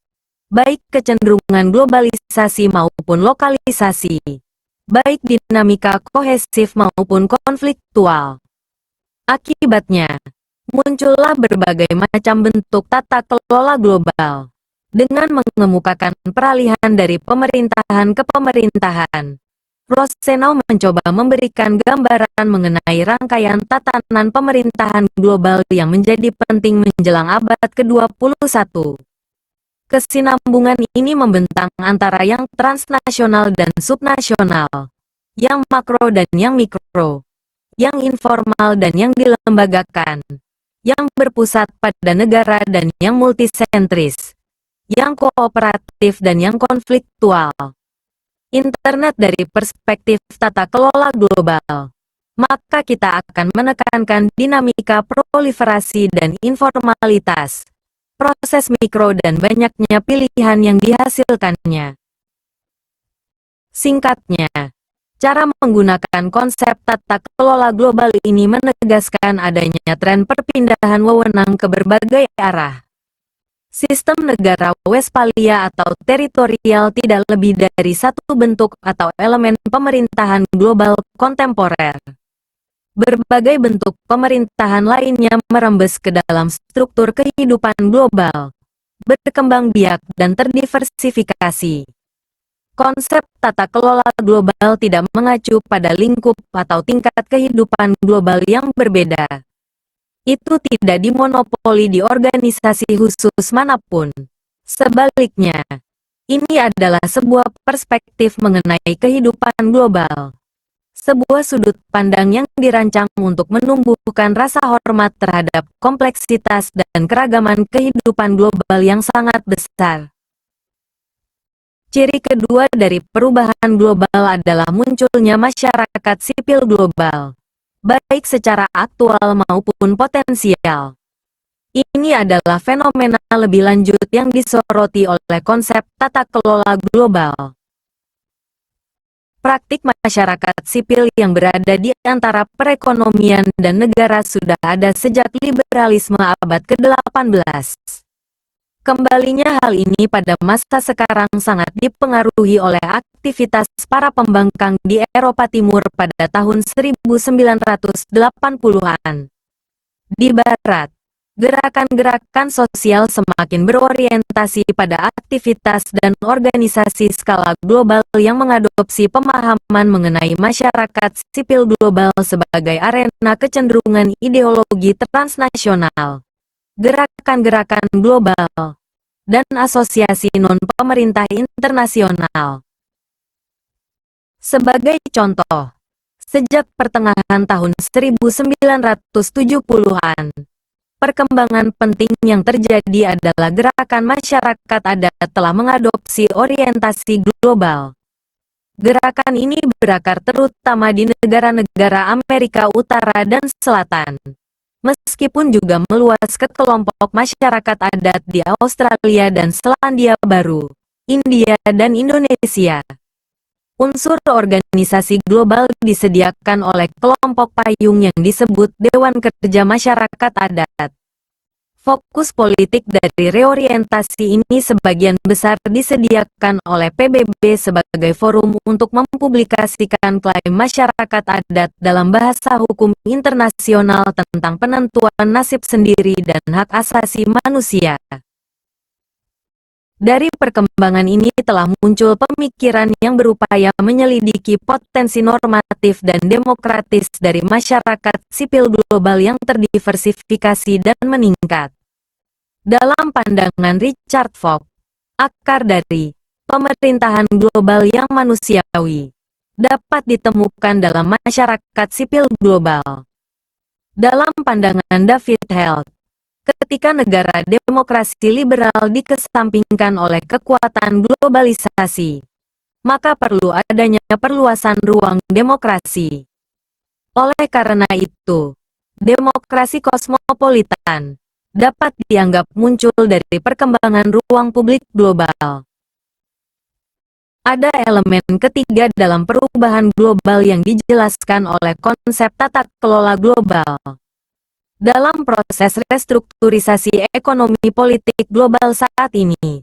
baik kecenderungan globalisasi maupun lokalisasi, baik dinamika kohesif maupun konfliktual. Akibatnya, muncullah berbagai macam bentuk tata kelola global. Dengan mengemukakan peralihan dari pemerintahan ke pemerintahan, Rosenau mencoba memberikan gambaran mengenai rangkaian tatanan pemerintahan global yang menjadi penting menjelang abad ke-21. Kesinambungan ini membentang antara yang transnasional dan subnasional, yang makro dan yang mikro, yang informal dan yang dilembagakan, yang berpusat pada negara dan yang multisentris, yang kooperatif dan yang konfliktual. Internet dari perspektif tata kelola global, maka kita akan menekankan dinamika proliferasi dan informalitas, proses mikro dan banyaknya pilihan yang dihasilkannya. Singkatnya, cara menggunakan konsep tata kelola global ini menegaskan adanya tren perpindahan wewenang ke berbagai arah. Sistem negara Westphalia atau teritorial tidak lebih dari satu bentuk atau elemen pemerintahan global kontemporer. Berbagai bentuk pemerintahan lainnya merembes ke dalam struktur kehidupan global, berkembang biak dan terdiversifikasi. Konsep tata kelola global tidak mengacu pada lingkup atau tingkat kehidupan global yang berbeda. Itu tidak dimonopoli di organisasi khusus manapun. Sebaliknya, ini adalah sebuah perspektif mengenai kehidupan global. Sebuah sudut pandang yang dirancang untuk menumbuhkan rasa hormat terhadap kompleksitas dan keragaman kehidupan global yang sangat besar. Ciri kedua dari perubahan global adalah munculnya masyarakat sipil global, baik secara aktual maupun potensial. Ini adalah fenomena lebih lanjut yang disoroti oleh konsep tata kelola global. Praktik masyarakat sipil yang berada di antara perekonomian dan negara sudah ada sejak liberalisme abad ke-18. Kembalinya hal ini pada masa sekarang sangat dipengaruhi oleh aktivitas para pembangkang di Eropa Timur pada tahun 1980-an. Di Barat, Gerakan-gerakan sosial semakin berorientasi pada aktivitas dan organisasi skala global yang mengadopsi pemahaman mengenai masyarakat sipil global sebagai arena kecenderungan ideologi transnasional. Gerakan-gerakan global dan asosiasi non-pemerintah internasional. Sebagai contoh, sejak pertengahan tahun 1970-an, perkembangan penting yang terjadi adalah gerakan masyarakat adat telah mengadopsi orientasi global. Gerakan ini berakar terutama di negara-negara Amerika Utara dan Selatan, meskipun juga meluas ke kelompok masyarakat adat di Australia dan Selandia Baru, India dan Indonesia. Unsur organisasi global disediakan oleh kelompok payung yang disebut Dewan Kerja Masyarakat Adat. Fokus politik dari reorientasi ini sebagian besar disediakan oleh PBB sebagai forum untuk mempublikasikan klaim masyarakat adat dalam bahasa hukum internasional tentang penentuan nasib sendiri dan hak asasi manusia. Dari perkembangan ini telah muncul pemikiran yang berupaya menyelidiki potensi normatif dan demokratis dari masyarakat sipil global yang terdiversifikasi dan meningkat. Dalam pandangan Richard Fogg, akar dari pemerintahan global yang manusiawi dapat ditemukan dalam masyarakat sipil global. Dalam pandangan David Held, ketika negara demokrasi liberal dikesampingkan oleh kekuatan globalisasi, maka perlu adanya perluasan ruang demokrasi. Oleh karena itu, demokrasi kosmopolitan dapat dianggap muncul dari perkembangan ruang publik global. Ada elemen ketiga dalam perubahan global yang dijelaskan oleh konsep tata kelola global. Dalam proses restrukturisasi ekonomi politik global saat ini,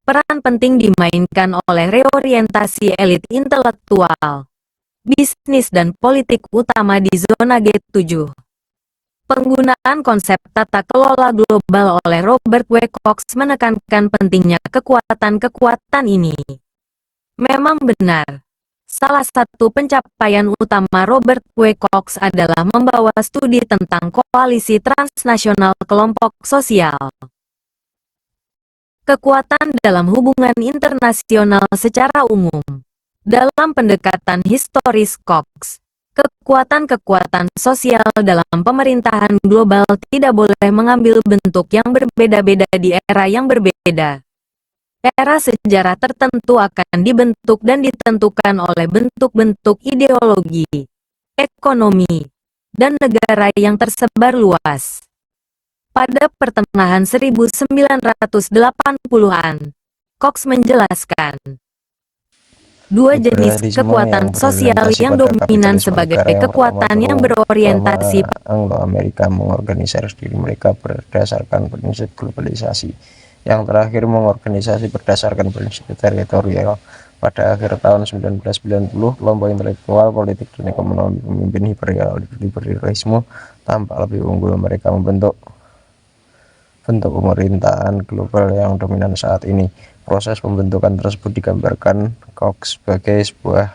peran penting dimainkan oleh reorientasi elit intelektual, bisnis dan politik utama di zona G7. Penggunaan konsep tata kelola global oleh Robert W. Cox menekankan pentingnya kekuatan-kekuatan ini. Memang benar, salah satu pencapaian utama Robert W. Cox adalah membawa studi tentang koalisi transnasional kelompok sosial. Kekuatan dalam hubungan internasional secara umum. Dalam pendekatan historis Cox, kekuatan-kekuatan sosial dalam pemerintahan global tidak boleh mengambil bentuk yang berbeda-beda di era yang berbeda. Era sejarah tertentu akan dibentuk dan ditentukan oleh bentuk-bentuk ideologi, ekonomi, dan negara yang tersebar luas. Pada pertengahan 1980-an, Cox menjelaskan dua jenis kekuatan sosial yang dominan sebagai kekuatan yang berorientasi Anglo-Amerika mengorganisasi diri mereka berdasarkan prinsip globalisasi. Yang terakhir mengorganisasi berdasarkan prinsip teritorial. Pada akhir tahun 1990, kelompok intelektual, politik, dan ekonomi pemimpin imperialisme tampak lebih unggul. Mereka membentuk bentuk pemerintahan global yang dominan saat ini. Proses pembentukan tersebut digambarkan Cox sebagai sebuah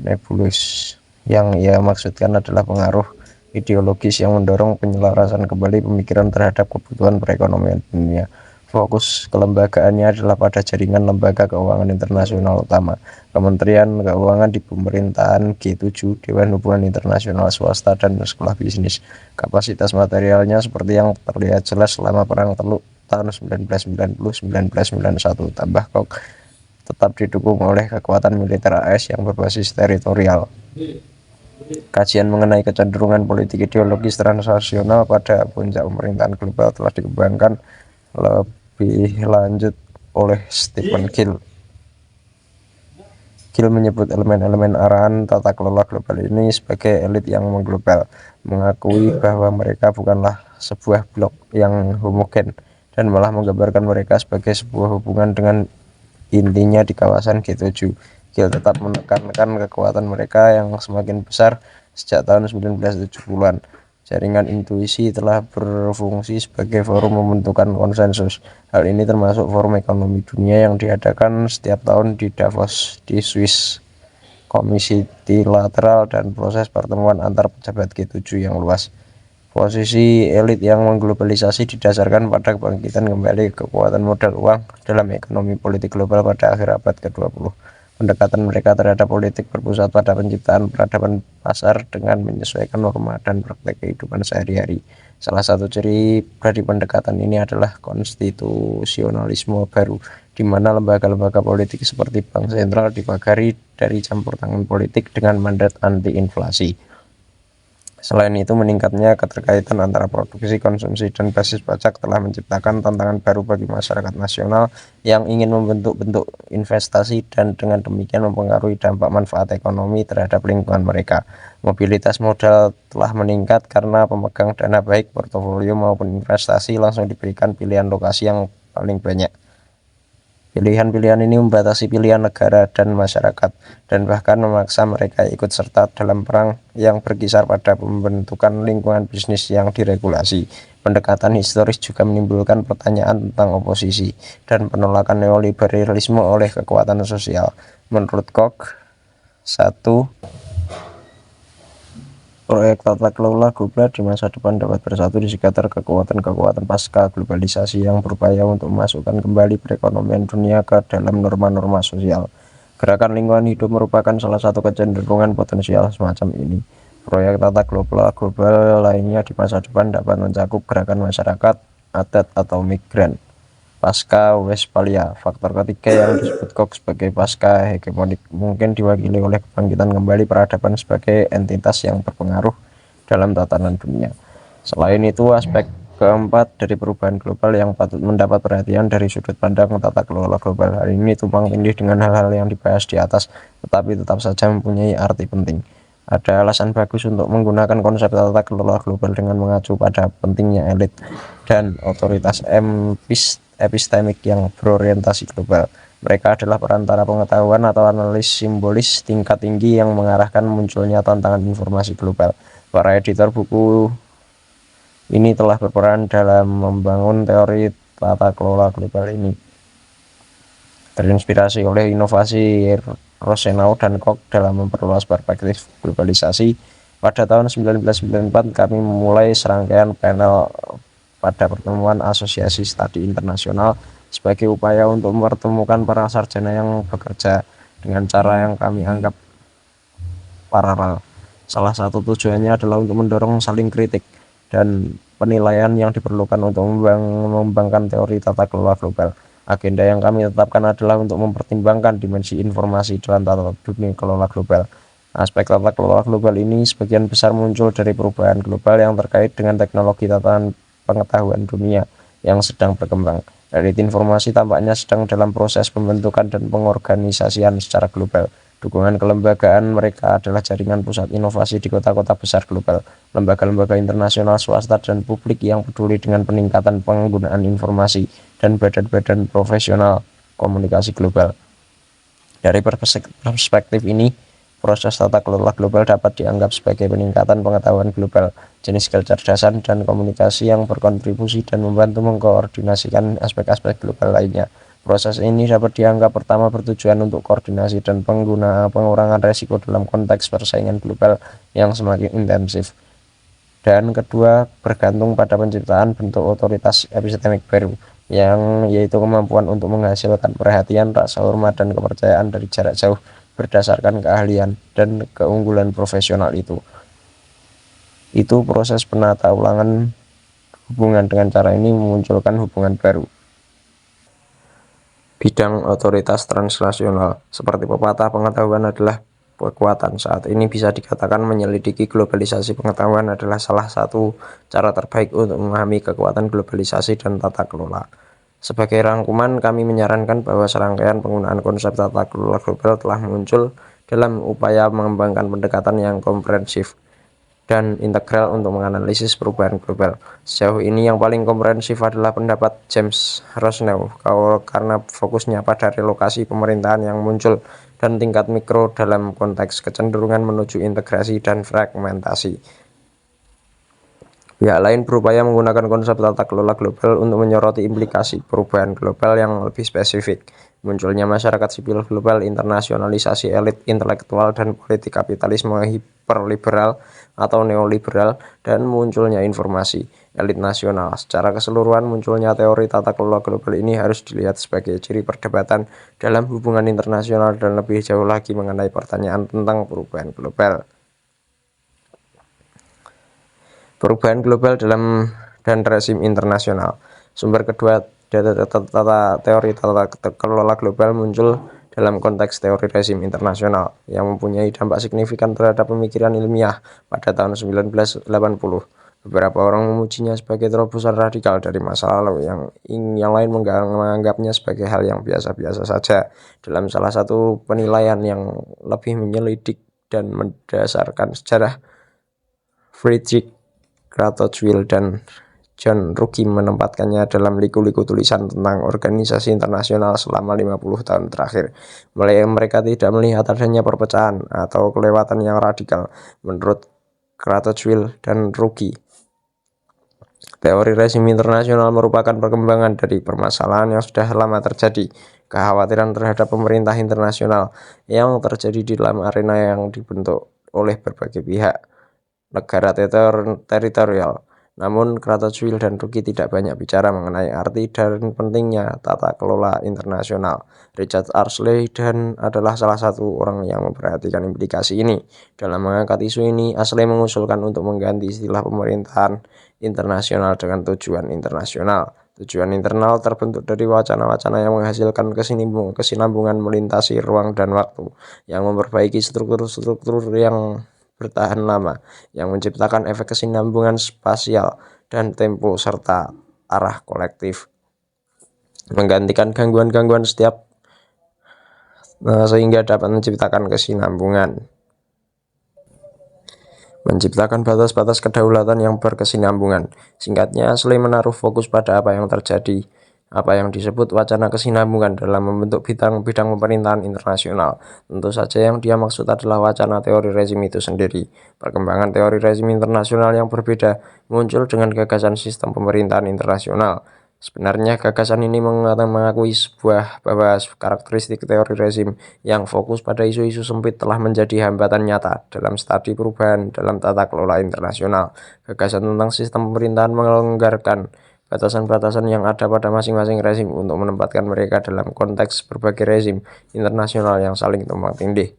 nebulus. Yang ia maksudkan adalah pengaruh ideologis yang mendorong penyelarasan kembali pemikiran terhadap kebutuhan perekonomian dunia. Fokus kelembagaannya adalah pada jaringan lembaga keuangan internasional utama, Kementerian Keuangan di pemerintahan G7, Dewan Hubungan Internasional Swasta, dan sekolah bisnis. Kapasitas materialnya seperti yang terlihat jelas selama Perang Teluk tahun 1990-1991. Tambah Cox tetap didukung oleh kekuatan militer AS yang berbasis teritorial. Kajian mengenai kecenderungan politik ideologis transnasional pada puncak pemerintahan global telah dikembangkan lebih lanjut oleh Stephen Gill. Gill menyebut elemen-elemen arahan tata kelola global ini sebagai elit yang mengglobal, mengakui bahwa mereka bukanlah sebuah blok yang homogen, dan malah menggambarkan mereka sebagai sebuah hubungan dengan intinya di kawasan G7. Gill tetap menekankan kekuatan mereka yang semakin besar sejak tahun 1970-an. Jaringan intuisi telah berfungsi sebagai forum pembentukan konsensus. Hal ini termasuk forum ekonomi dunia yang diadakan setiap tahun di Davos di Swiss, komisi trilateral, dan proses pertemuan antar pejabat G7 yang luas. Posisi elit yang mengglobalisasi didasarkan pada kebangkitan kembali kekuatan modal uang dalam ekonomi politik global pada akhir abad ke-20. Pendekatan mereka terhadap politik berpusat pada penciptaan peradaban pasar dengan menyesuaikan norma dan praktek kehidupan sehari-hari. Salah satu ciri dari pendekatan ini adalah konstitusionalisme baru, di mana lembaga-lembaga politik seperti bank sentral dipagari dari campur tangan politik dengan mandat anti-inflasi. Selain itu, meningkatnya keterkaitan antara produksi, konsumsi, dan basis pajak telah menciptakan tantangan baru bagi masyarakat nasional yang ingin membentuk bentuk investasi dan dengan demikian mempengaruhi dampak manfaat ekonomi terhadap lingkungan mereka. Mobilitas modal telah meningkat karena pemegang dana baik portofolio maupun investasi langsung diberikan pilihan lokasi yang paling banyak. Pilihan-pilihan ini membatasi pilihan negara dan masyarakat, dan bahkan memaksa mereka ikut serta dalam perang yang berkisar pada pembentukan lingkungan bisnis yang diregulasi. Pendekatan historis juga menimbulkan pertanyaan tentang oposisi dan penolakan neoliberalisme oleh kekuatan sosial. Menurut Koch, 1. Proyek tata kelola global di masa depan dapat bersatu di sekitar kekuatan-kekuatan pasca globalisasi yang berupaya untuk memasukkan kembali perekonomian dunia ke dalam norma-norma sosial. Gerakan lingkungan hidup merupakan salah satu kecenderungan potensial semacam ini. Proyek tata kelola global lainnya di masa depan dapat mencakup gerakan masyarakat, adat atau migran, pasca Westphalia. Faktor ketiga yang disebut Koch sebagai pasca hegemonik mungkin diwakili oleh kebangkitan kembali peradaban sebagai entitas yang berpengaruh dalam tatanan dunia. Selain itu, aspek keempat dari perubahan global yang patut mendapat perhatian dari sudut pandang tata kelola global. Hal ini tumpang tindih dengan hal-hal yang dibahas di atas, tetapi tetap saja mempunyai arti penting. Ada alasan bagus untuk menggunakan konsep tata kelola global dengan mengacu pada pentingnya elit dan otoritas epistemik yang berorientasi global. Mereka adalah perantara pengetahuan atau analis simbolis tingkat tinggi yang mengarahkan munculnya tantangan informasi global. Para editor buku ini telah berperan dalam membangun teori tata kelola global ini. Terinspirasi oleh inovasi Rosenau dan Koch dalam memperluas perspektif globalisasi, pada tahun 1994 kami memulai serangkaian panel pada pertemuan Asosiasi Studi Internasional sebagai upaya untuk mempertemukan para sarjana yang bekerja dengan cara yang kami anggap paralel. Salah satu tujuannya adalah untuk mendorong saling kritik dan penilaian yang diperlukan untuk mengembangkan teori tata kelola global. Agenda yang kami tetapkan adalah untuk mempertimbangkan dimensi informasi dalam tata dunia kelola global. Aspek tata kelola global ini sebagian besar muncul dari perubahan global yang terkait dengan teknologi tata pengetahuan dunia yang sedang berkembang. Elit informasi tampaknya sedang dalam proses pembentukan dan pengorganisasian secara global. Dukungan kelembagaan mereka adalah jaringan pusat inovasi di kota-kota besar global, lembaga-lembaga internasional, swasta, dan publik yang peduli dengan peningkatan penggunaan informasi, dan badan-badan profesional komunikasi global. Dari perspektif ini, proses tata kelola global dapat dianggap sebagai peningkatan pengetahuan global, jenis kecerdasan dan komunikasi yang berkontribusi dan membantu mengkoordinasikan aspek-aspek global lainnya. Proses ini dapat dianggap pertama bertujuan untuk koordinasi dan pengurangan resiko dalam konteks persaingan global yang semakin intensif. Dan kedua, bergantung pada penciptaan bentuk otoritas epistemik baru, yang yaitu kemampuan untuk menghasilkan perhatian, rasa hormat, dan kepercayaan dari jarak jauh berdasarkan keahlian dan keunggulan profesional itu. Itu proses penata ulangan hubungan. Dengan cara ini memunculkan hubungan baru. Bidang otoritas transnasional, seperti pepatah pengetahuan adalah kekuatan. Saat ini bisa dikatakan menyelidiki globalisasi pengetahuan adalah salah satu cara terbaik untuk memahami kekuatan globalisasi dan tata kelola. Sebagai rangkuman, kami menyarankan bahwa serangkaian penggunaan konsep tata kelola global telah muncul dalam upaya mengembangkan pendekatan yang komprehensif dan integral untuk menganalisis perubahan global. Sejauh ini yang paling komprehensif adalah pendapat James Rosenau karena fokusnya pada relokasi pemerintahan yang muncul dan tingkat mikro dalam konteks kecenderungan menuju integrasi dan fragmentasi. Pihak lain berupaya menggunakan konsep tata kelola global untuk menyoroti implikasi perubahan global yang lebih spesifik. Munculnya masyarakat sipil global, internasionalisasi elit intelektual dan politik kapitalisme hiperliberal atau neoliberal, dan munculnya informasi elit nasional. Secara keseluruhan, munculnya teori tata kelola global ini harus dilihat sebagai ciri perdebatan dalam hubungan internasional dan lebih jauh lagi mengenai pertanyaan tentang perubahan global. Perubahan global dan rezim internasional. Sumber kedua teori tata kelola global muncul dalam konteks teori rezim internasional yang mempunyai dampak signifikan terhadap pemikiran ilmiah pada tahun 1980. Beberapa orang memujinya sebagai terobosan radikal dari masa lalu, yang lain menganggapnya sebagai hal yang biasa-biasa saja. Dalam salah satu penilaian yang lebih menyelidik dan mendasarkan sejarah, Friedrich Krautwil dan John Ruggie menempatkannya dalam liku-liku tulisan tentang organisasi internasional selama 50 tahun terakhir. Mereka tidak melihat adanya perpecahan atau kelewatan yang radikal. Menurut Krautwil dan Ruggie, teori rezim internasional merupakan perkembangan dari permasalahan yang sudah lama terjadi. Kekhawatiran terhadap pemerintah internasional yang terjadi di dalam arena yang dibentuk oleh berbagai pihak negara teritorial. Namun Krautwil dan Ruggie tidak banyak bicara mengenai arti dan pentingnya tata kelola internasional. Richard Arsley adalah salah satu orang yang memperhatikan implikasi ini. Dalam mengangkat isu ini, Arsley mengusulkan untuk mengganti istilah pemerintahan internasional dengan tujuan internasional. Tujuan internal terbentuk dari wacana-wacana yang menghasilkan kesinambungan melintasi ruang dan waktu, yang memperbaiki struktur-struktur yang bertahan lama, yang menciptakan efek kesinambungan spasial dan tempo serta arah kolektif, menggantikan gangguan-gangguan sehingga dapat menciptakan kesinambungan, menciptakan batas-batas kedaulatan yang berkesinambungan. Singkatnya, Arsley menaruh fokus pada apa yang terjadi, apa yang disebut wacana kesinambungan dalam membentuk bidang-bidang pemerintahan internasional. Tentu saja yang dia maksud adalah wacana teori rezim itu sendiri. Perkembangan teori rezim internasional yang berbeda muncul dengan gagasan sistem pemerintahan internasional. Sebenarnya gagasan ini mengakui bahwa karakteristik teori rezim yang fokus pada isu-isu sempit telah menjadi hambatan nyata dalam studi perubahan dalam tata kelola internasional. Gagasan tentang sistem pemerintahan melonggarkan batasan-batasan yang ada pada masing-masing rezim untuk menempatkan mereka dalam konteks berbagai rezim internasional yang saling tumpang tindih.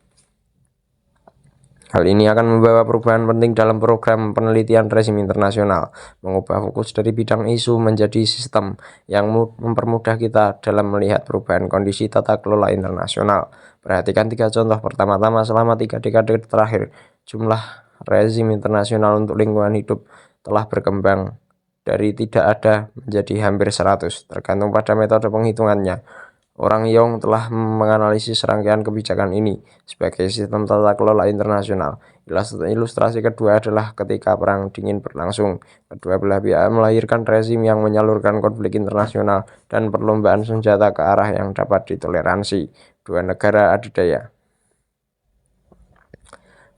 Hal ini akan membawa perubahan penting dalam program penelitian rezim internasional, mengubah fokus dari bidang isu menjadi sistem, yang mempermudah kita dalam melihat perubahan kondisi tata kelola internasional. Perhatikan 3 contoh. Pertama-tama, selama 3 dekade terakhir, jumlah rezim internasional untuk lingkungan hidup telah berkembang dari tidak ada menjadi hampir 100, tergantung pada metode penghitungannya. Orang Young telah menganalisis serangkaian kebijakan ini sebagai sistem tata kelola internasional. Ilustrasi kedua adalah ketika Perang Dingin berlangsung, kedua belah pihak melahirkan rezim yang menyalurkan konflik internasional dan perlombaan senjata ke arah yang dapat ditoleransi dua negara adidaya.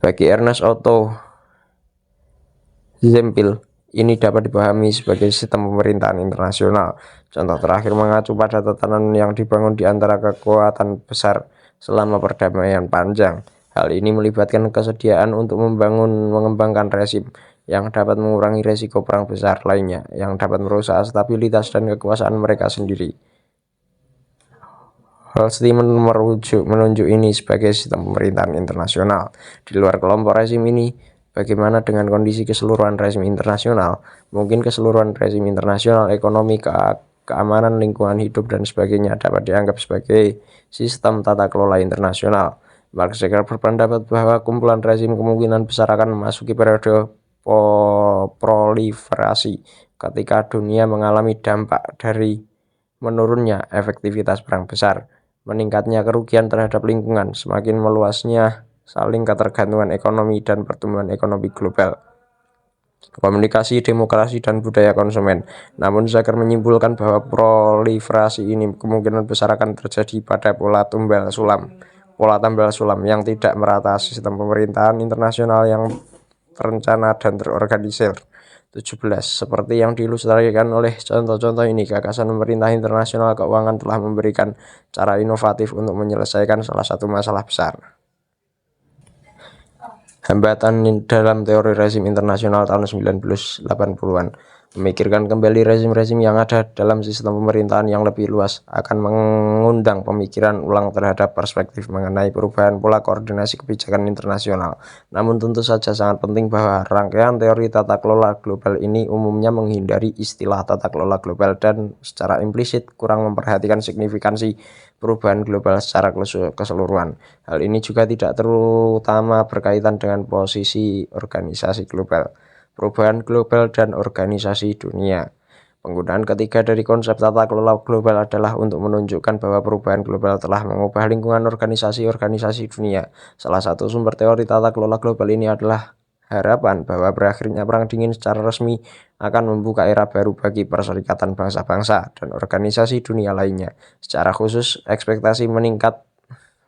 Bagi Ernest Otto Zempel, ini dapat dipahami sebagai sistem pemerintahan internasional. Contoh terakhir mengacu pada tatanan yang dibangun di antara kekuatan besar selama perdamaian panjang. Hal ini melibatkan kesediaan untuk mengembangkan rezim yang dapat mengurangi resiko perang besar lainnya, yang dapat merusak stabilitas dan kekuasaan mereka sendiri. Holstein menunjuk ini sebagai sistem pemerintahan internasional. Di luar kelompok rezim ini, bagaimana dengan kondisi keseluruhan rezim internasional? Mungkin keseluruhan rezim internasional, ekonomi, keamanan, lingkungan hidup, dan sebagainya dapat dianggap sebagai sistem tata kelola internasional. Mark Zuckerberg berpendapat bahwa kumpulan rezim kemungkinan besar akan memasuki periode proliferasi ketika dunia mengalami dampak dari menurunnya efektivitas perang besar, meningkatnya kerugian terhadap lingkungan, semakin meluasnya saling ketergantungan ekonomi dan pertumbuhan ekonomi global, komunikasi, demokrasi, dan budaya konsumen. Namun Zucker menyimpulkan bahwa proliferasi ini kemungkinan besar akan terjadi pada pola tambal sulam yang tidak merata, sistem pemerintahan internasional yang terencana dan terorganisir, Seperti yang diilustrasikan oleh contoh-contoh ini, gagasan pemerintah internasional keuangan telah memberikan cara inovatif untuk menyelesaikan salah satu masalah besar. Hambatan dalam teori rezim internasional tahun 1980-an. Memikirkan kembali rezim-rezim yang ada dalam sistem pemerintahan yang lebih luas akan mengundang pemikiran ulang terhadap perspektif mengenai perubahan pola koordinasi kebijakan internasional. Namun tentu saja sangat penting bahwa rangkaian teori tata kelola global ini umumnya menghindari istilah tata kelola global dan secara implisit kurang memperhatikan signifikansi perubahan global secara keseluruhan. Hal ini juga tidak terutama berkaitan dengan posisi organisasi global, perubahan global, dan organisasi dunia. Penggunaan ketiga dari konsep tata kelola global adalah untuk menunjukkan bahwa perubahan global telah mengubah lingkungan organisasi-organisasi dunia. Salah satu sumber teori tata kelola global ini adalah harapan bahwa berakhirnya Perang Dingin secara resmi akan membuka era baru bagi perserikatan bangsa-bangsa dan organisasi dunia lainnya. Secara khusus, ekspektasi meningkat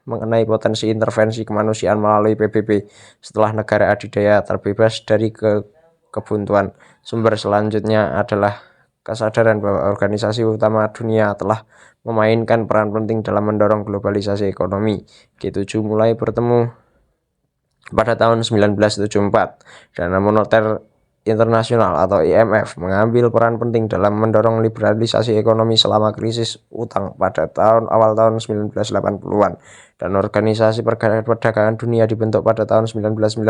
mengenai potensi intervensi kemanusiaan melalui PBB setelah negara adidaya terbebas dari kebuntuan. Sumber selanjutnya adalah kesadaran bahwa organisasi utama dunia telah memainkan peran penting dalam mendorong globalisasi ekonomi. G7 mulai bertemu pada tahun 1974. Dana Moneter Internasional atau IMF mengambil peran penting dalam mendorong liberalisasi ekonomi selama krisis utang pada awal tahun 1980-an, dan Organisasi Perdagangan Dunia dibentuk pada tahun 1995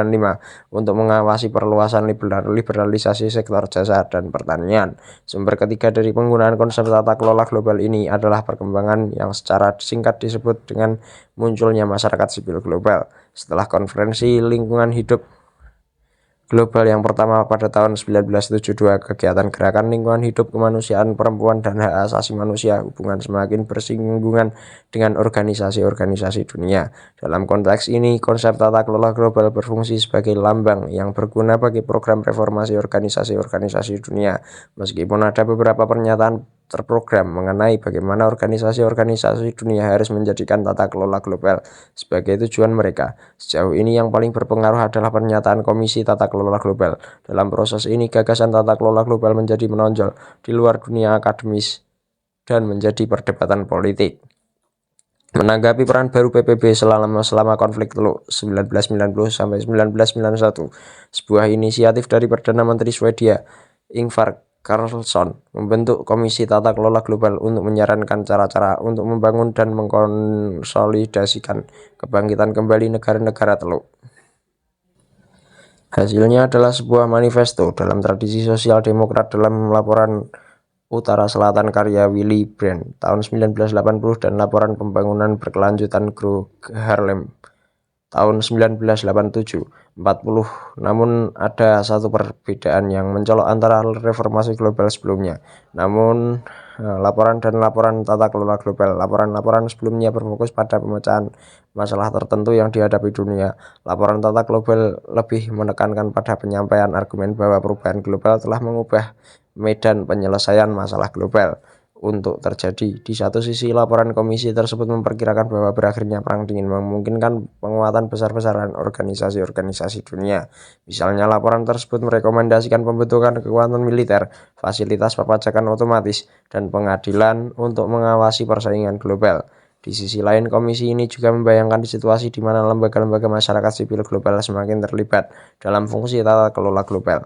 untuk mengawasi perluasan liberalisasi sektor jasa dan pertanian. Sumber ketiga dari penggunaan konsep tata kelola global ini adalah perkembangan yang secara singkat disebut dengan munculnya masyarakat sipil global. Setelah konferensi lingkungan hidup global yang pertama pada tahun 1972, kegiatan gerakan lingkungan hidup, kemanusiaan, perempuan, dan hak asasi manusia hubungan semakin bersinggungan dengan organisasi-organisasi dunia. Dalam konteks ini, konsep tata kelola global berfungsi sebagai lambang yang berguna bagi program reformasi organisasi-organisasi dunia. Meskipun ada beberapa pernyataan terprogram mengenai bagaimana organisasi-organisasi dunia harus menjadikan tata kelola global sebagai tujuan mereka, sejauh ini yang paling berpengaruh adalah pernyataan Komisi Tata Kelola Global. Dalam proses ini, gagasan tata kelola global menjadi menonjol di luar dunia akademis dan menjadi perdebatan politik. Menanggapi peran baru PBB selama konflik Teluk 1990-1991, sebuah inisiatif dari Perdana Menteri Swedia Ingvar Carlsson membentuk Komisi Tata Kelola Global untuk menyarankan cara-cara untuk membangun dan mengkonsolidasikan kebangkitan kembali negara-negara Teluk. Hasilnya adalah sebuah manifesto dalam tradisi sosial demokrat dalam laporan Utara Selatan karya Willy Brandt tahun 1980 dan laporan pembangunan berkelanjutan Gro Harlem tahun 1987. 40. Namun ada satu perbedaan yang mencolok antara reformasi global sebelumnya. Namun laporan tata kelola global. Laporan sebelumnya berfokus pada pemecahan masalah tertentu yang dihadapi dunia. Laporan tata global lebih menekankan pada penyampaian argumen bahwa perubahan global telah mengubah medan penyelesaian masalah global untuk terjadi. Di satu sisi, laporan komisi tersebut memperkirakan bahwa berakhirnya Perang Dingin memungkinkan penguatan besar-besaran organisasi-organisasi dunia. Misalnya, laporan tersebut merekomendasikan pembentukan kekuatan militer, fasilitas perpajakan otomatis, dan pengadilan untuk mengawasi persaingan global. Di sisi lain, komisi ini juga membayangkan situasi di mana lembaga-lembaga masyarakat sipil global semakin terlibat dalam fungsi tata kelola global.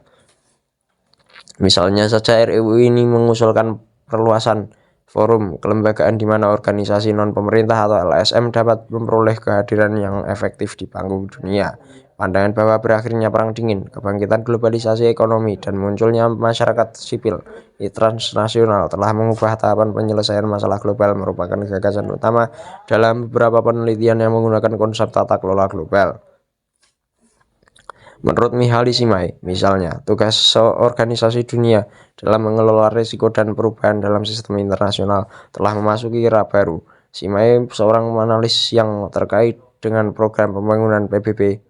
Misalnya saja, RUU ini mengusulkan perluasan forum kelembagaan di mana organisasi non-pemerintah atau LSM dapat memperoleh kehadiran yang efektif di panggung dunia. Pandangan bahwa berakhirnya Perang Dingin, kebangkitan globalisasi ekonomi, dan munculnya masyarakat sipil transnasional telah mengubah tahapan penyelesaian masalah global merupakan gagasan utama dalam beberapa penelitian yang menggunakan konsep tata kelola global. Menurut Mihaly Csikszentmihalyi, misalnya, tugas organisasi dunia dalam mengelola risiko dan perubahan dalam sistem internasional telah memasuki era baru. Csikszentmihalyi, seorang analis yang terkait dengan program pembangunan PBB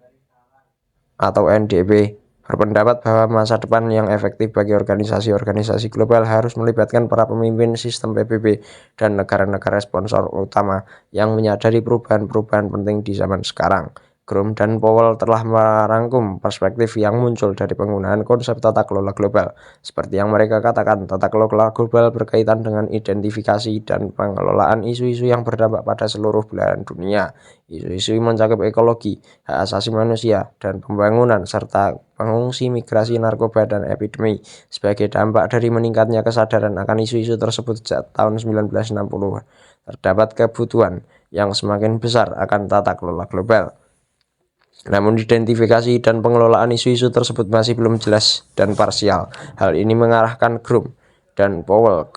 atau NDP, berpendapat bahwa masa depan yang efektif bagi organisasi-organisasi global harus melibatkan para pemimpin sistem PBB dan negara-negara sponsor utama yang menyadari perubahan-perubahan penting di zaman sekarang. Groom dan Powell telah merangkum perspektif yang muncul dari penggunaan konsep tata kelola global. Seperti yang mereka katakan, tata kelola global berkaitan dengan identifikasi dan pengelolaan isu-isu yang berdampak pada seluruh belahan dunia. Isu-isu mencakup ekologi, hak asasi manusia, dan pembangunan, serta pengungsi, migrasi, narkoba, dan epidemi. Sebagai dampak dari meningkatnya kesadaran akan isu-isu tersebut sejak tahun 1960, terdapat kebutuhan yang semakin besar akan tata kelola global. Namun identifikasi dan pengelolaan isu-isu tersebut masih belum jelas dan parsial. Hal ini mengarahkan Groom dan Powell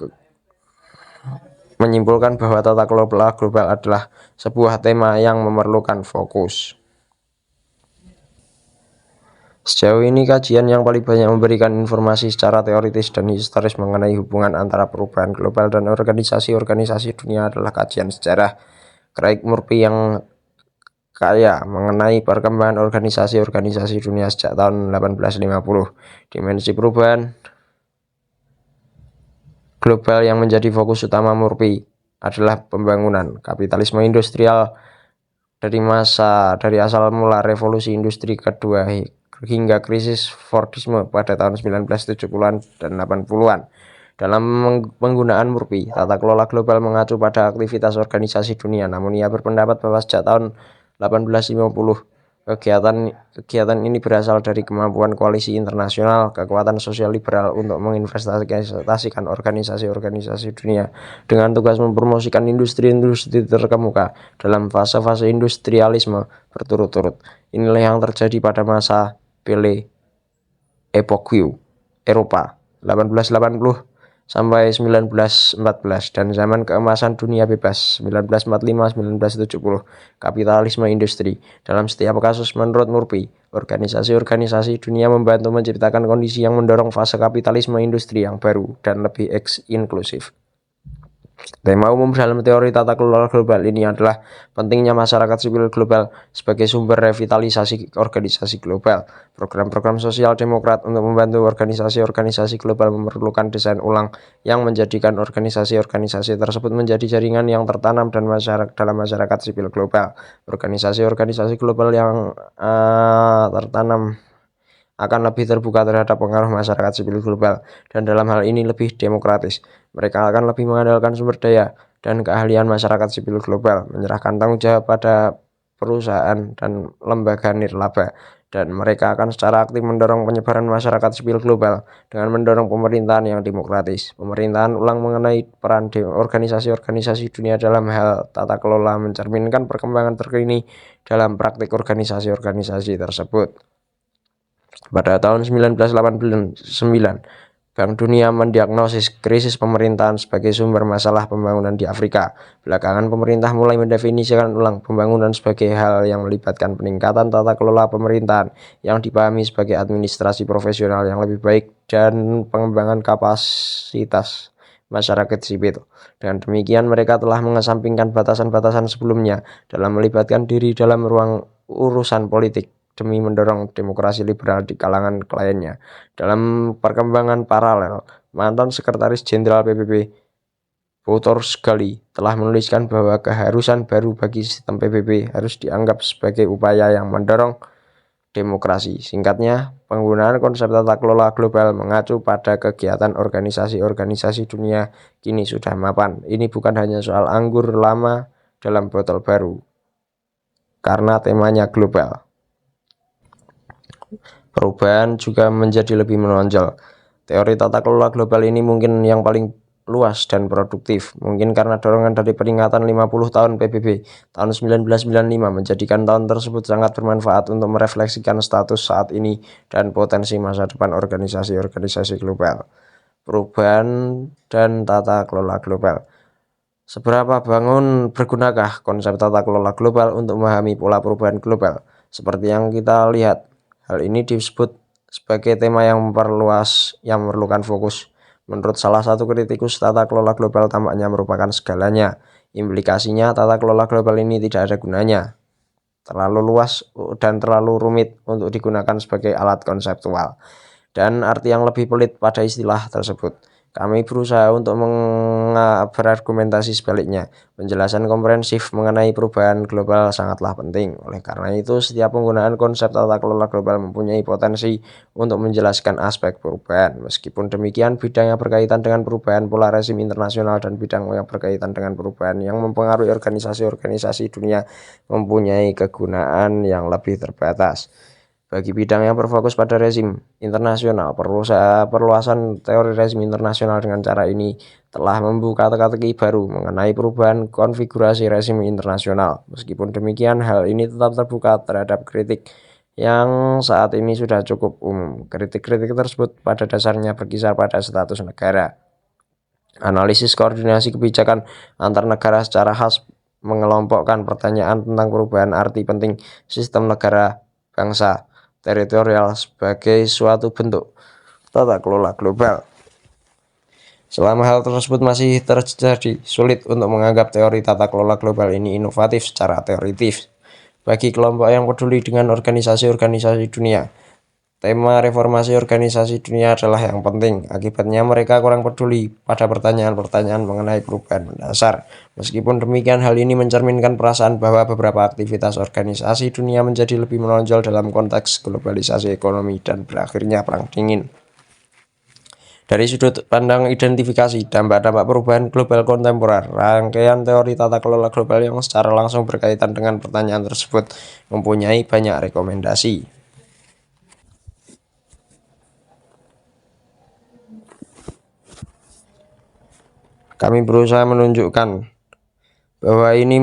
menyimpulkan bahwa tata kelola global adalah sebuah tema yang memerlukan fokus. Sejauh ini kajian yang paling banyak memberikan informasi secara teoritis dan historis mengenai hubungan antara perubahan global dan organisasi-organisasi dunia adalah kajian sejarah Craig Murphy yang kaya mengenai perkembangan organisasi-organisasi dunia sejak tahun 1850. Dimensi perubahan global yang menjadi fokus utama Murphy adalah pembangunan kapitalisme industrial dari asal mula revolusi industri kedua hingga krisis Fordisme pada tahun 1970-an dan 80-an. Dalam penggunaan Murphy, tata kelola global mengacu pada aktivitas organisasi dunia, namun ia berpendapat bahwa sejak tahun 1850 kegiatan ini berasal dari kemampuan koalisi internasional, kekuatan sosial liberal untuk menginvestasikan organisasi-organisasi dunia dengan tugas mempromosikan industri-industri terkemuka dalam fase-fase industrialisme berturut-turut. Inilah yang terjadi pada masa Belle Époque Eropa 1880 sampai 1914 dan zaman keemasan dunia bebas 1945-1970 kapitalisme industri. Dalam setiap kasus menurut Murphy, organisasi-organisasi dunia membantu menciptakan kondisi yang mendorong fase kapitalisme industri yang baru dan lebih inklusif. Tema umum dalam teori tata kelola global ini adalah pentingnya masyarakat sipil global sebagai sumber revitalisasi organisasi global. Program-program sosial demokrat untuk membantu organisasi-organisasi global memerlukan desain ulang yang menjadikan organisasi-organisasi tersebut menjadi jaringan yang tertanam dan dalam masyarakat sipil global. Organisasi-organisasi global yang tertanam akan lebih terbuka terhadap pengaruh masyarakat sipil global dan dalam hal ini lebih demokratis. Mereka akan lebih mengandalkan sumber daya dan keahlian masyarakat sipil global, menyerahkan tanggung jawab pada perusahaan dan lembaga nirlaba, dan mereka akan secara aktif mendorong penyebaran masyarakat sipil global dengan mendorong pemerintahan yang demokratis. Pemerintahan ulang mengenai peran organisasi-organisasi dunia dalam hal tata kelola mencerminkan perkembangan terkini dalam praktik organisasi-organisasi tersebut. Pada tahun 1989, Bank Dunia mendiagnosis krisis pemerintahan sebagai sumber masalah pembangunan di Afrika. Belakangan pemerintah mulai mendefinisikan ulang pembangunan sebagai hal yang melibatkan peningkatan tata kelola pemerintahan yang dipahami sebagai administrasi profesional yang lebih baik dan pengembangan kapasitas masyarakat sipil. Dengan demikian mereka telah mengesampingkan batasan-batasan sebelumnya dalam melibatkan diri dalam ruang urusan politik demi mendorong demokrasi liberal di kalangan kliennya. Dalam perkembangan paralel, mantan Sekretaris Jenderal PBB Boutros Ghali telah menuliskan bahwa keharusan baru bagi sistem PBB harus dianggap sebagai upaya yang mendorong demokrasi. Singkatnya, penggunaan konsep tata kelola global mengacu pada kegiatan organisasi-organisasi dunia kini sudah mapan. Ini bukan hanya soal anggur lama dalam botol baru, karena temanya global. Perubahan juga menjadi lebih menonjol. Teori tata kelola global ini mungkin yang paling luas dan produktif, mungkin karena dorongan dari peringatan 50 tahun PBB tahun 1995 menjadikan tahun tersebut sangat bermanfaat untuk merefleksikan status saat ini dan potensi masa depan organisasi-organisasi global. Perubahan dan tata kelola global. Seberapa bergunakah konsep tata kelola global untuk memahami pola perubahan global? Seperti yang kita lihat, hal ini disebut sebagai tema yang memperluas yang memerlukan fokus. Menurut salah satu kritikus, tata kelola global tampaknya merupakan segalanya. Implikasinya, tata kelola global ini tidak ada gunanya, terlalu luas dan terlalu rumit untuk digunakan sebagai alat konseptual, dan arti yang lebih pelit pada istilah tersebut. Kami berusaha untuk berargumentasi sebaliknya. Penjelasan komprehensif mengenai perubahan global sangatlah penting. Oleh karena itu, setiap penggunaan konsep tata kelola global mempunyai potensi untuk menjelaskan aspek perubahan. Meskipun demikian, bidang yang berkaitan dengan perubahan pola rezim internasional dan bidang yang berkaitan dengan perubahan yang mempengaruhi organisasi-organisasi dunia mempunyai kegunaan yang lebih terbatas. Bagi bidang yang berfokus pada rezim internasional, perluasan teori rezim internasional dengan cara ini telah membuka teka-teki baru mengenai perubahan konfigurasi rezim internasional. Meskipun demikian, hal ini tetap terbuka terhadap kritik yang saat ini sudah cukup umum. Kritik-kritik tersebut pada dasarnya berkisar pada status negara. Analisis koordinasi kebijakan antar negara secara khas mengelompokkan pertanyaan tentang perubahan arti penting sistem negara bangsa teritorial sebagai suatu bentuk tata kelola global. Selama hal tersebut masih terjadi, sulit untuk menganggap teori tata kelola global ini inovatif secara teoritis. Bagi kelompok yang peduli dengan organisasi-organisasi dunia, tema reformasi organisasi dunia adalah yang penting. Akibatnya mereka kurang peduli pada pertanyaan-pertanyaan mengenai perubahan mendasar. Meskipun demikian, hal ini mencerminkan perasaan bahwa beberapa aktivitas organisasi dunia menjadi lebih menonjol dalam konteks globalisasi ekonomi dan berakhirnya Perang Dingin. Dari sudut pandang identifikasi dampak-dampak perubahan global kontemporer, rangkaian teori tata kelola global yang secara langsung berkaitan dengan pertanyaan tersebut mempunyai banyak rekomendasi. Kami berusaha menunjukkan bahwa ini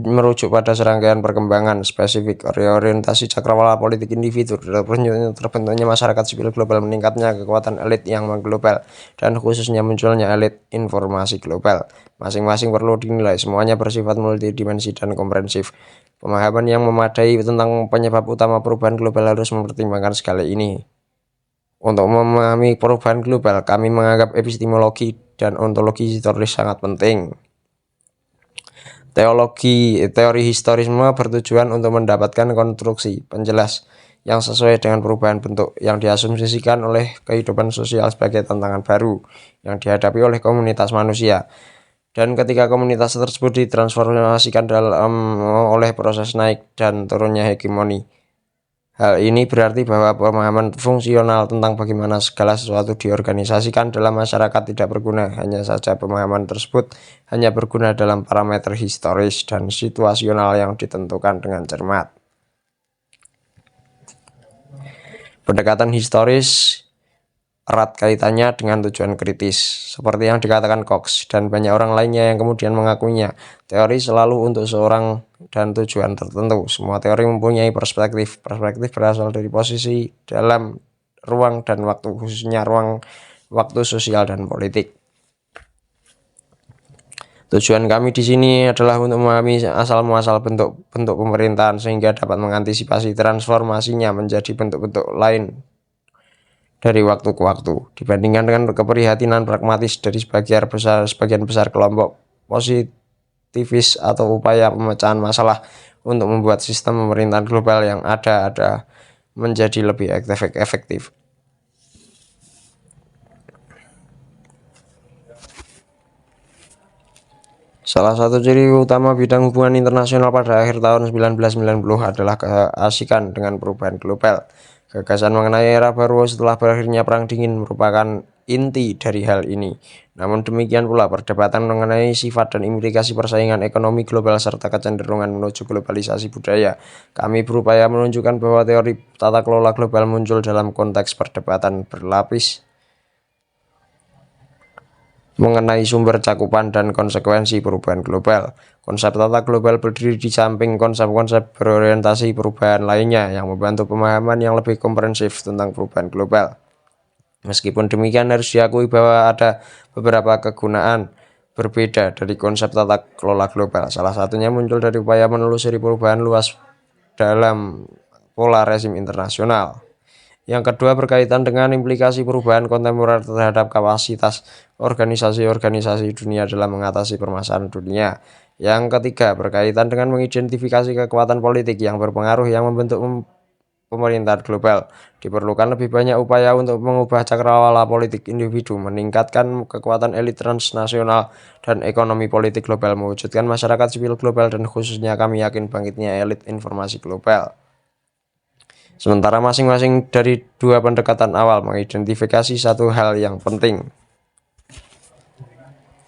merujuk pada serangkaian perkembangan spesifik orientasi cakrawala politik individu, terbentuknya masyarakat sipil global, meningkatnya kekuatan elit yang mengglobal, dan khususnya munculnya elit informasi global. Masing-masing perlu dinilai, semuanya bersifat multidimensi dan komprehensif. Pemahaman yang memadai tentang penyebab utama perubahan global harus mempertimbangkan segala ini. Untuk memahami perubahan global, kami menganggap epistemologi dan ontologi historis sangat penting. Teori historisme bertujuan untuk mendapatkan konstruksi penjelas yang sesuai dengan perubahan bentuk yang diasumsikan oleh kehidupan sosial sebagai tantangan baru yang dihadapi oleh komunitas manusia. Dan ketika komunitas tersebut ditransformasikan oleh proses naik dan turunnya hegemoni. Hal ini berarti bahwa pemahaman fungsional tentang bagaimana segala sesuatu diorganisasikan dalam masyarakat tidak berguna. Hanya saja pemahaman tersebut hanya berguna dalam parameter historis dan situasional yang ditentukan dengan cermat. Pendekatan historis erat kaitannya dengan tujuan kritis, seperti yang dikatakan Cox dan banyak orang lainnya yang kemudian mengakuinya. Teori selalu untuk seorang dan tujuan tertentu. Semua teori mempunyai perspektif. Perspektif berasal dari posisi dalam ruang dan waktu, khususnya ruang waktu sosial dan politik. Tujuan kami di sini adalah untuk memahami asal-muasal bentuk-bentuk pemerintahan sehingga dapat mengantisipasi transformasinya menjadi bentuk-bentuk lain dari waktu ke waktu, dibandingkan dengan keprihatinan pragmatis dari sebagian besar kelompok positivis atau upaya pemecahan masalah untuk membuat sistem pemerintahan global yang ada menjadi lebih efektif. Salah satu ciri utama bidang hubungan internasional pada akhir tahun 1990 adalah keasikan dengan perubahan global. Gagasan mengenai era baru setelah berakhirnya Perang Dingin merupakan inti dari hal ini. Namun demikian pula perdebatan mengenai sifat dan implikasi persaingan ekonomi global serta kecenderungan menuju globalisasi budaya. Kami berupaya menunjukkan bahwa teori tata kelola global muncul dalam konteks perdebatan berlapis mengenai sumber cakupan dan konsekuensi perubahan global. Konsep tata global berdiri di samping konsep-konsep berorientasi perubahan lainnya yang membantu pemahaman yang lebih komprehensif tentang perubahan global. Meskipun demikian, harus diakui bahwa ada beberapa kegunaan berbeda dari konsep tata kelola global. Salah satunya muncul dari upaya menelusuri perubahan luas dalam pola rezim internasional. Yang kedua berkaitan dengan implikasi perubahan kontemporer terhadap kapasitas organisasi-organisasi dunia dalam mengatasi permasalahan dunia. Yang ketiga berkaitan dengan mengidentifikasi kekuatan politik yang berpengaruh yang membentuk pemerintahan global. Diperlukan lebih banyak upaya untuk mengubah cakrawala politik individu, meningkatkan kekuatan elit transnasional dan ekonomi politik global, mewujudkan masyarakat sipil global, dan khususnya kami yakin bangkitnya elit informasi global. Sementara masing-masing dari dua pendekatan awal mengidentifikasi satu hal yang penting.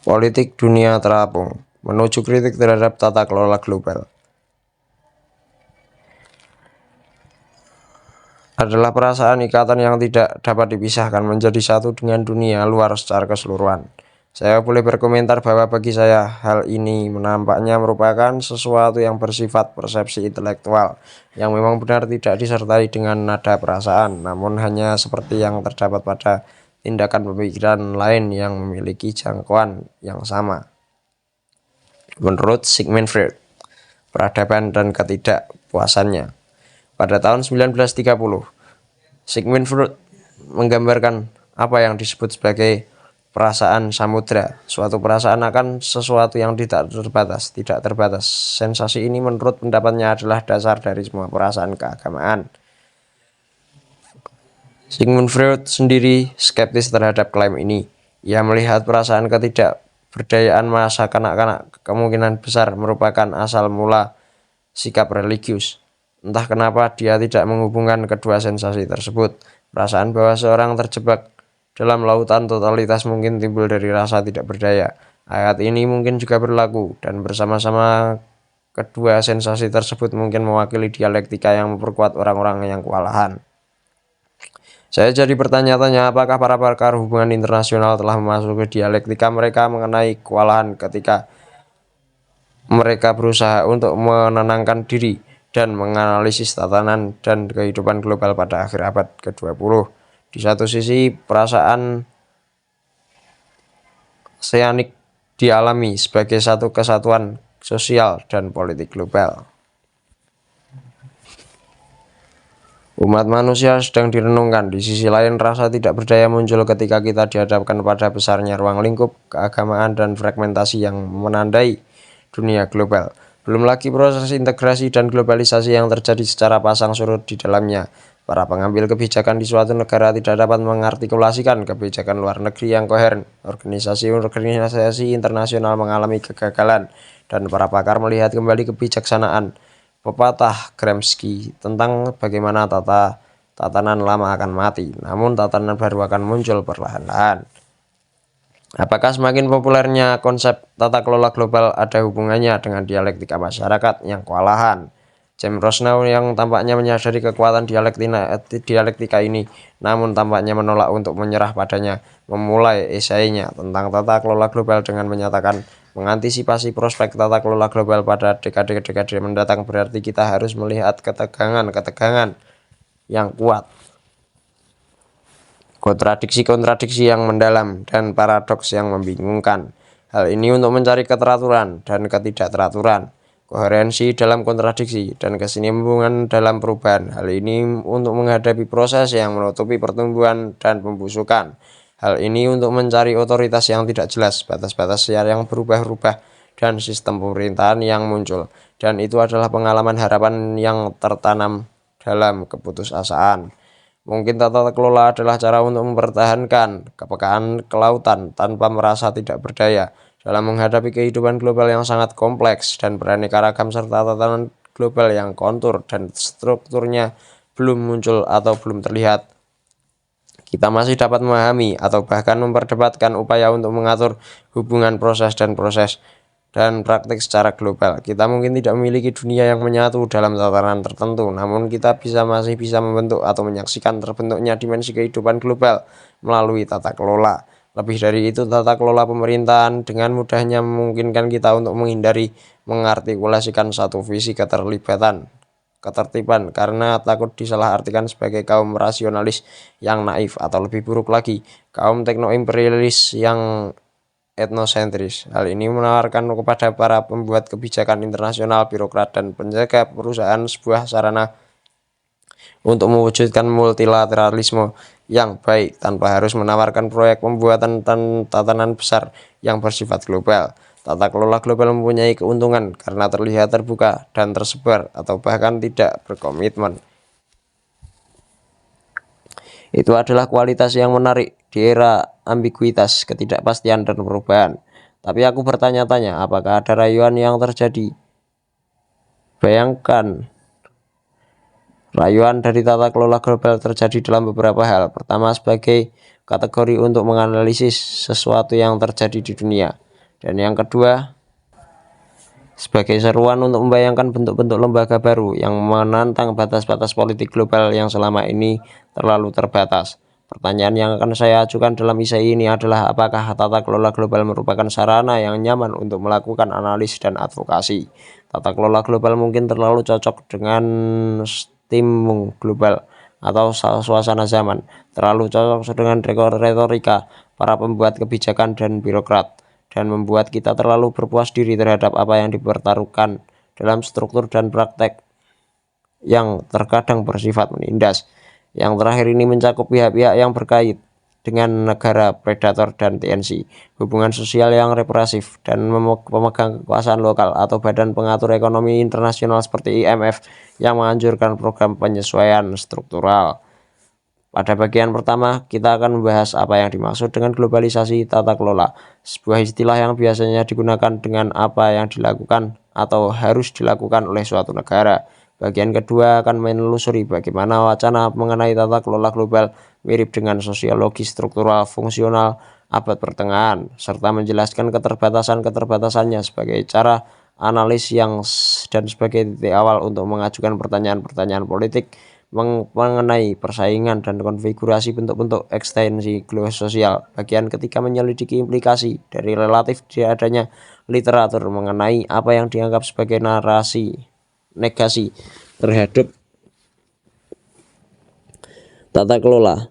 Politik dunia terapung menuju kritik terhadap tata kelola global adalah perasaan ikatan yang tidak dapat dipisahkan menjadi satu dengan dunia luar secara keseluruhan. Saya boleh berkomentar bahwa bagi saya hal ini menampaknya merupakan sesuatu yang bersifat persepsi intelektual yang memang benar tidak disertai dengan nada perasaan, namun hanya seperti yang terdapat pada tindakan pemikiran lain yang memiliki jangkauan yang sama. Menurut Sigmund Freud, peradaban dan ketidakpuasannya. Pada tahun 1930, Sigmund Freud menggambarkan apa yang disebut sebagai perasaan samudra, suatu perasaan akan sesuatu yang tidak terbatas. Sensasi ini menurut pendapatnya adalah dasar dari semua perasaan keagamaan. Sigmund Freud sendiri skeptis terhadap klaim ini. Ia melihat perasaan ketidakberdayaan masa kanak-kanak kemungkinan besar merupakan asal mula sikap religius. Entah kenapa dia tidak menghubungkan kedua sensasi tersebut. Perasaan bahwa seorang terjebak dalam lautan totalitas mungkin timbul dari rasa tidak berdaya. Ayat ini mungkin juga berlaku, dan bersama-sama kedua sensasi tersebut mungkin mewakili dialektika yang memperkuat orang-orang yang kewalahan. Saya jadi bertanya-tanya, apakah para pakar hubungan internasional telah memasuki dialektika mereka mengenai kewalahan ketika mereka berusaha untuk menenangkan diri dan menganalisis tatanan dan kehidupan global pada akhir abad ke-20. Di satu sisi, perasaan oseanik dialami sebagai satu kesatuan sosial dan politik global. Umat manusia sedang direnungkan. Di sisi lain, rasa tidak berdaya muncul ketika kita dihadapkan pada besarnya ruang lingkup keagamaan dan fragmentasi yang menandai dunia global. Belum lagi proses integrasi dan globalisasi yang terjadi secara pasang surut di dalamnya. Para pengambil kebijakan di suatu negara tidak dapat mengartikulasikan kebijakan luar negeri yang koheren. Organisasi internasional mengalami kegagalan, dan para pakar melihat kembali kebijaksanaan pepatah Gramsci tentang bagaimana tatanan lama akan mati, namun tatanan baru akan muncul perlahan-lahan. Apakah semakin populernya konsep tata kelola global ada hubungannya dengan dialektika masyarakat yang kewalahan? James Rosnow yang tampaknya menyadari kekuatan dialektika ini, namun tampaknya menolak untuk menyerah padanya, memulai esainya tentang tata kelola global dengan menyatakan, mengantisipasi prospek tata kelola global pada dekade-dekade mendatang berarti kita harus melihat ketegangan yang kuat, kontradiksi-kontradiksi yang mendalam, dan paradoks yang membingungkan. Hal ini untuk mencari keteraturan dan ketidakteraturan, koherensi dalam kontradiksi, dan kesinambungan dalam perubahan. Hal ini untuk menghadapi proses yang menutupi pertumbuhan dan pembusukan. Hal ini untuk mencari otoritas yang tidak jelas, batas-batas yang berubah-ubah, dan sistem pemerintahan yang muncul. Dan itu adalah pengalaman harapan yang tertanam dalam keputusasaan. Mungkin tata kelola adalah cara untuk mempertahankan kepekaan kelautan tanpa merasa tidak berdaya dalam menghadapi kehidupan global yang sangat kompleks dan beraneka ragam, serta tatanan global yang kontur dan strukturnya belum muncul atau belum terlihat. Kita masih dapat memahami atau bahkan memperdebatkan upaya untuk mengatur hubungan proses dan praktik secara global. Kita mungkin tidak memiliki dunia yang menyatu dalam tatanan tertentu, namun kita masih bisa membentuk atau menyaksikan terbentuknya dimensi kehidupan global melalui tata kelola. Lebih dari itu, tata kelola pemerintahan dengan mudahnya memungkinkan kita untuk mengartikulasikan satu visi ketertiban karena takut disalahartikan sebagai kaum rasionalis yang naif, atau lebih buruk lagi, kaum tekno-imperialis yang etnosentris. Hal ini menawarkan kepada para pembuat kebijakan internasional, birokrat, dan penjaga perusahaan sebuah sarana untuk mewujudkan multilateralisme yang baik tanpa harus menawarkan proyek pembuatan tatanan besar yang bersifat global. Tata kelola global mempunyai keuntungan karena terlihat terbuka dan tersebar, atau bahkan tidak berkomitmen. Itu adalah kualitas yang menarik di era ambiguitas, ketidakpastian, dan perubahan. Tapi aku bertanya-tanya, apakah ada rayuan yang terjadi? Bayangkan, rayuan dari tata kelola global terjadi dalam beberapa hal. Pertama, sebagai kategori untuk menganalisis sesuatu yang terjadi di dunia. Dan yang kedua, sebagai seruan untuk membayangkan bentuk-bentuk lembaga baru yang menantang batas-batas politik global yang selama ini terlalu terbatas. Pertanyaan yang akan saya ajukan dalam esai ini adalah apakah tata kelola global merupakan sarana yang nyaman untuk melakukan analis dan advokasi. Tata kelola global mungkin terlalu cocok dengan steam global atau suasana zaman, terlalu cocok dengan retorika para pembuat kebijakan dan birokrat, dan membuat kita terlalu berpuas diri terhadap apa yang dipertaruhkan dalam struktur dan praktek yang terkadang bersifat menindas. Yang terakhir ini mencakup pihak-pihak yang berkait dengan negara predator dan TNC, hubungan sosial yang represif, dan pemegang kekuasaan lokal atau badan pengatur ekonomi internasional seperti IMF yang menganjurkan program penyesuaian struktural. Pada bagian pertama, kita akan membahas apa yang dimaksud dengan globalisasi tata kelola, sebuah istilah yang biasanya digunakan dengan apa yang dilakukan atau harus dilakukan oleh suatu negara. Bagian kedua akan menelusuri bagaimana wacana mengenai tata kelola global mirip dengan sosiologi struktural fungsional abad pertengahan, serta menjelaskan keterbatasan-keterbatasannya sebagai cara analis dan sebagai titik awal untuk mengajukan pertanyaan-pertanyaan politik mengenai persaingan dan konfigurasi bentuk-bentuk ekstensi sosial. Bagian ketiga menyelidiki implikasi dari relatif tidak adanya literatur mengenai apa yang dianggap sebagai negasi terhadap tata kelola.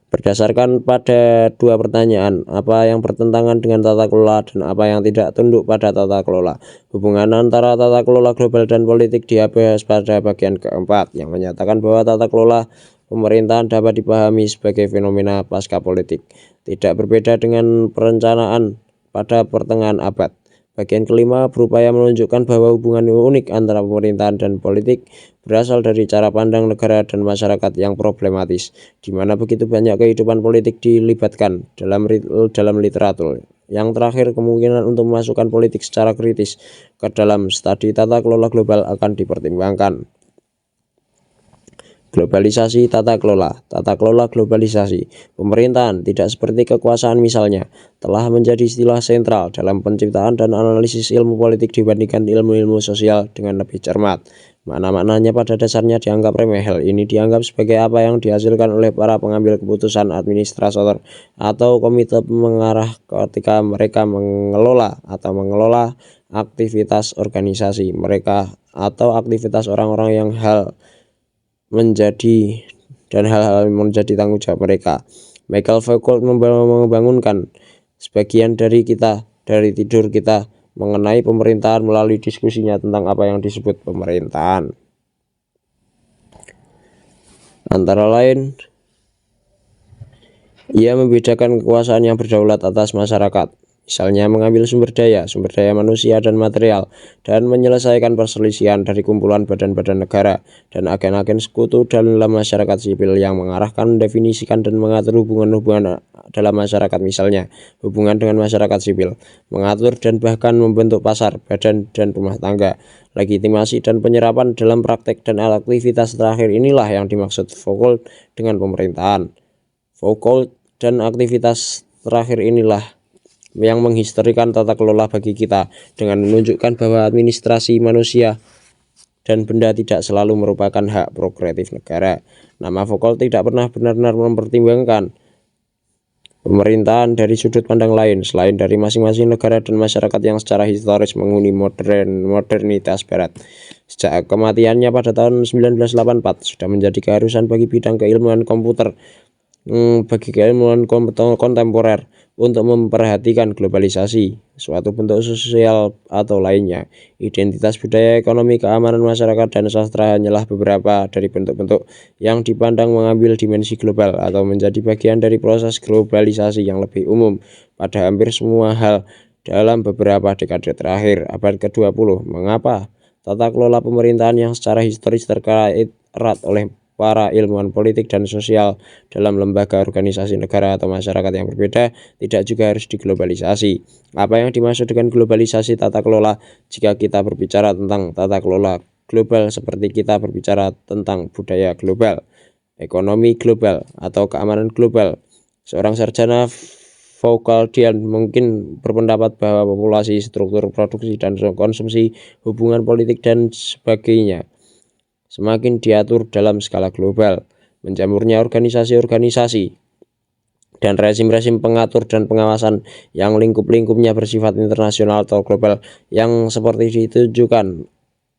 Berdasarkan pada dua pertanyaan, apa yang bertentangan dengan tata kelola dan apa yang tidak tunduk pada tata kelola. Hubungan antara tata kelola global dan politik dibahas pada bagian keempat, yang menyatakan bahwa tata kelola pemerintahan dapat dipahami sebagai fenomena pasca politik, tidak berbeda dengan perencanaan pada pertengahan abad. Bagian kelima berupaya menunjukkan bahwa hubungan unik antara pemerintahan dan politik berasal dari cara pandang negara dan masyarakat yang problematis, di mana begitu banyak kehidupan politik dilibatkan dalam literatur. Yang terakhir, kemungkinan untuk memasukkan politik secara kritis ke dalam studi tata kelola global akan dipertimbangkan. Globalisasi tata kelola globalisasi pemerintahan tidak seperti kekuasaan misalnya telah menjadi istilah sentral dalam penciptaan dan analisis ilmu politik dibandingkan ilmu-ilmu sosial dengan lebih cermat. Makna-maknanya pada dasarnya dianggap remeh. Hal ini dianggap sebagai apa yang dihasilkan oleh para pengambil keputusan, administrator, atau komite pengarah ketika mereka mengelola aktivitas organisasi mereka atau aktivitas orang-orang yang hal-hal menjadi tanggung jawab mereka. Michael Foucault membangunkan sebagian dari tidur kita mengenai pemerintahan melalui diskusinya tentang apa yang disebut pemerintahan. Antara lain, ia membedakan kekuasaan yang berdaulat atas masyarakat, misalnya mengambil sumber daya manusia dan material, dan menyelesaikan perselisihan dari kumpulan badan-badan negara dan agen-agen sekutu dalam masyarakat sipil yang mengarahkan, mendefinisikan, dan mengatur hubungan-hubungan dalam masyarakat, misalnya hubungan dengan masyarakat sipil, mengatur dan bahkan membentuk pasar, badan, dan rumah tangga. Legitimasi dan penyerapan dalam praktek dan aktivitas terakhir inilah yang dimaksud Foucault dengan pemerintahan. Foucault dan aktivitas terakhir inilah yang menghistorikan tata kelola bagi kita dengan menunjukkan bahwa administrasi manusia dan benda tidak selalu merupakan hak prerogatif negara. Nama Foucault tidak pernah benar-benar mempertimbangkan pemerintahan dari sudut pandang lain selain dari masing-masing negara dan masyarakat yang secara historis menghuni modernitas barat. Sejak kematiannya pada tahun 1984 sudah menjadi keharusan bagi bidang keilmuan komputer kontemporer untuk memperhatikan globalisasi, suatu bentuk sosial atau lainnya. Identitas budaya, ekonomi, keamanan masyarakat, dan sastra hanyalah beberapa dari bentuk-bentuk yang dipandang mengambil dimensi global atau menjadi bagian dari proses globalisasi yang lebih umum pada hampir semua hal dalam beberapa dekade terakhir abad ke-20. Mengapa tata kelola pemerintahan yang secara historis terkait erat oleh para ilmuwan politik dan sosial dalam lembaga organisasi negara atau masyarakat yang berbeda tidak juga harus diglobalisasi. Apa yang dimaksud dengan globalisasi tata kelola? Jika kita berbicara tentang tata kelola global seperti kita berbicara tentang budaya global, ekonomi global, atau keamanan global. Seorang sarjana Foucauldian mungkin berpendapat bahwa populasi, struktur produksi dan konsumsi, hubungan politik dan sebagainya semakin diatur dalam skala global. Menjamurnya organisasi-organisasi dan rezim-rezim pengatur dan pengawasan yang lingkup-lingkupnya bersifat internasional atau global yang seperti ditunjukkan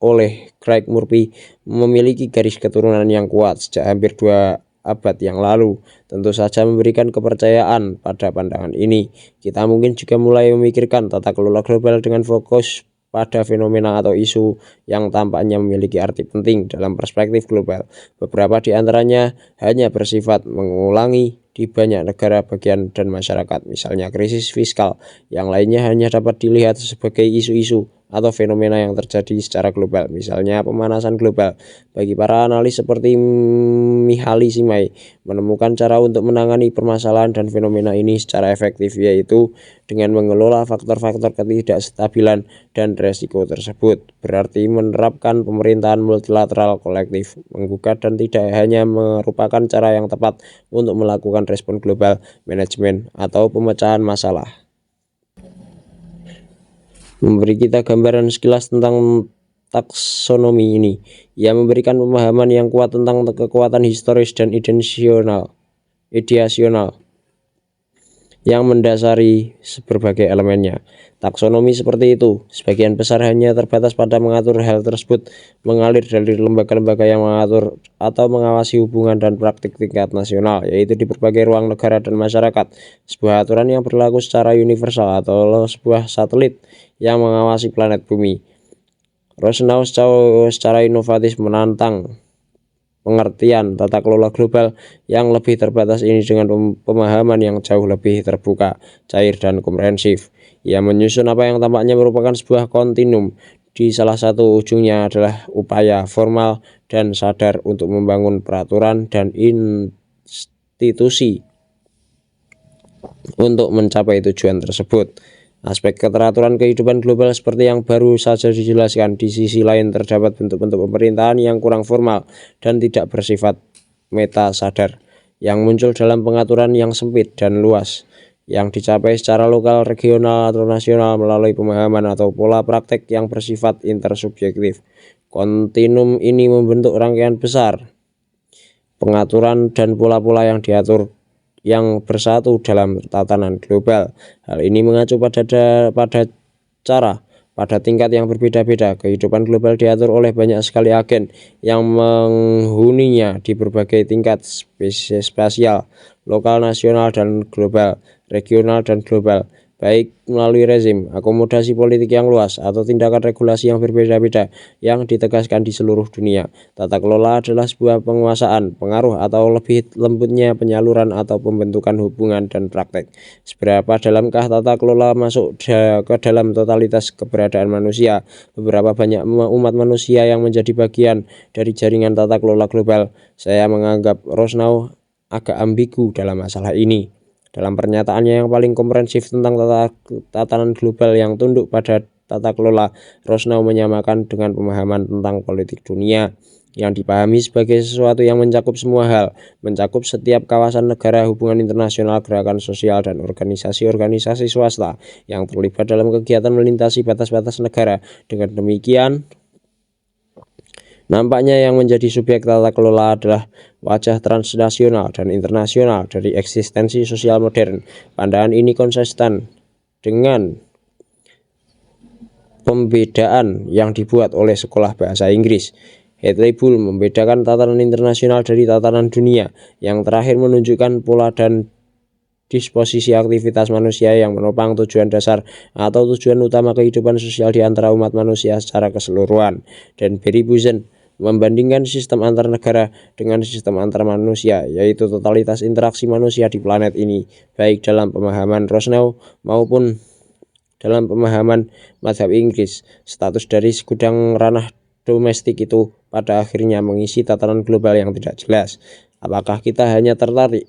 oleh Craig Murphy memiliki garis keturunan yang kuat sejak hampir 2 abad yang lalu, tentu saja memberikan kepercayaan pada pandangan ini. Kita mungkin juga mulai memikirkan tata kelola global dengan fokus pada fenomena atau isu yang tampaknya memiliki arti penting dalam perspektif global. Beberapa di antaranya hanya bersifat mengulangi di banyak negara bagian dan masyarakat, misalnya krisis fiskal. Yang lainnya hanya dapat dilihat sebagai isu-isu atau fenomena yang terjadi secara global, misalnya pemanasan global. Bagi para analis seperti Mihaly Csikszentmihalyi menemukan cara untuk menangani permasalahan dan fenomena ini secara efektif, yaitu dengan mengelola faktor-faktor ketidakstabilan dan resiko tersebut, berarti menerapkan pemerintahan multilateral kolektif, menggugat dan tidak hanya merupakan cara yang tepat untuk melakukan respon global manajemen atau pemecahan masalah. Memberi kita gambaran sekilas tentang taksonomi ini. Ia memberikan pemahaman yang kuat tentang kekuatan historis dan ideasional yang mendasari berbagai elemennya. Taksonomi seperti itu sebagian besar hanya terbatas pada mengatur hal tersebut mengalir dari lembaga-lembaga yang mengatur atau mengawasi hubungan dan praktik tingkat nasional, yaitu di berbagai ruang negara dan masyarakat. Sebuah aturan yang berlaku secara universal atau sebuah satelit yang mengawasi planet bumi. Rosenow secara inovatif menantang pengertian tata kelola global yang lebih terbatas ini dengan pemahaman yang jauh lebih terbuka, cair, dan komprehensif. Ia menyusun apa yang tampaknya merupakan sebuah kontinum. Di salah satu ujungnya adalah upaya formal dan sadar untuk membangun peraturan dan institusi untuk mencapai tujuan tersebut. Aspek keteraturan kehidupan global seperti yang baru saja dijelaskan. Di sisi lain terdapat bentuk-bentuk pemerintahan yang kurang formal dan tidak bersifat meta sadar, yang muncul dalam pengaturan yang sempit dan luas, yang dicapai secara lokal, regional, atau nasional melalui pemahaman atau pola praktek yang bersifat intersubjektif. Kontinum ini membentuk rangkaian besar pengaturan dan pola-pola yang diatur yang bersatu dalam tatanan global. Hal ini mengacu pada tingkat yang berbeda-beda. Kehidupan global diatur oleh banyak sekali agen yang menghuninya di berbagai tingkat spasial, lokal, nasional, dan global, regional, dan global, baik melalui rezim, akomodasi politik yang luas, atau tindakan regulasi yang berbeda-beda yang ditegaskan di seluruh dunia. Tata kelola adalah sebuah penguasaan, pengaruh, atau lebih lembutnya penyaluran atau pembentukan hubungan dan praktek. Seberapa dalamkah tata kelola masuk ke dalam totalitas keberadaan manusia? Beberapa banyak umat manusia yang menjadi bagian dari jaringan tata kelola global. Saya menganggap Rosenow agak ambigu dalam masalah ini. Dalam pernyataannya yang paling komprehensif tentang tatanan global yang tunduk pada tata kelola, Rosenow menyamakan dengan pemahaman tentang politik dunia yang dipahami sebagai sesuatu yang mencakup semua hal, mencakup setiap kawasan negara, hubungan internasional, gerakan sosial, dan organisasi-organisasi swasta yang terlibat dalam kegiatan melintasi batas-batas negara. Dengan demikian, nampaknya yang menjadi subjek tata kelola adalah wajah transnasional dan internasional dari eksistensi sosial modern. Pandangan ini konsisten dengan pembedaan yang dibuat oleh Sekolah Bahasa Inggris. Hadley Bull membedakan tatanan internasional dari tatanan dunia, yang terakhir menunjukkan pola dan disposisi aktivitas manusia yang menopang tujuan dasar atau tujuan utama kehidupan sosial di antara umat manusia secara keseluruhan. Dan Barry Buzen membandingkan sistem antar negara dengan sistem antar manusia, yaitu totalitas interaksi manusia di planet ini, baik dalam pemahaman Rosenow maupun dalam pemahaman mazhab Inggris. Status dari segudang ranah domestik itu pada akhirnya mengisi tatanan global yang tidak jelas. Apakah kita hanya tertarik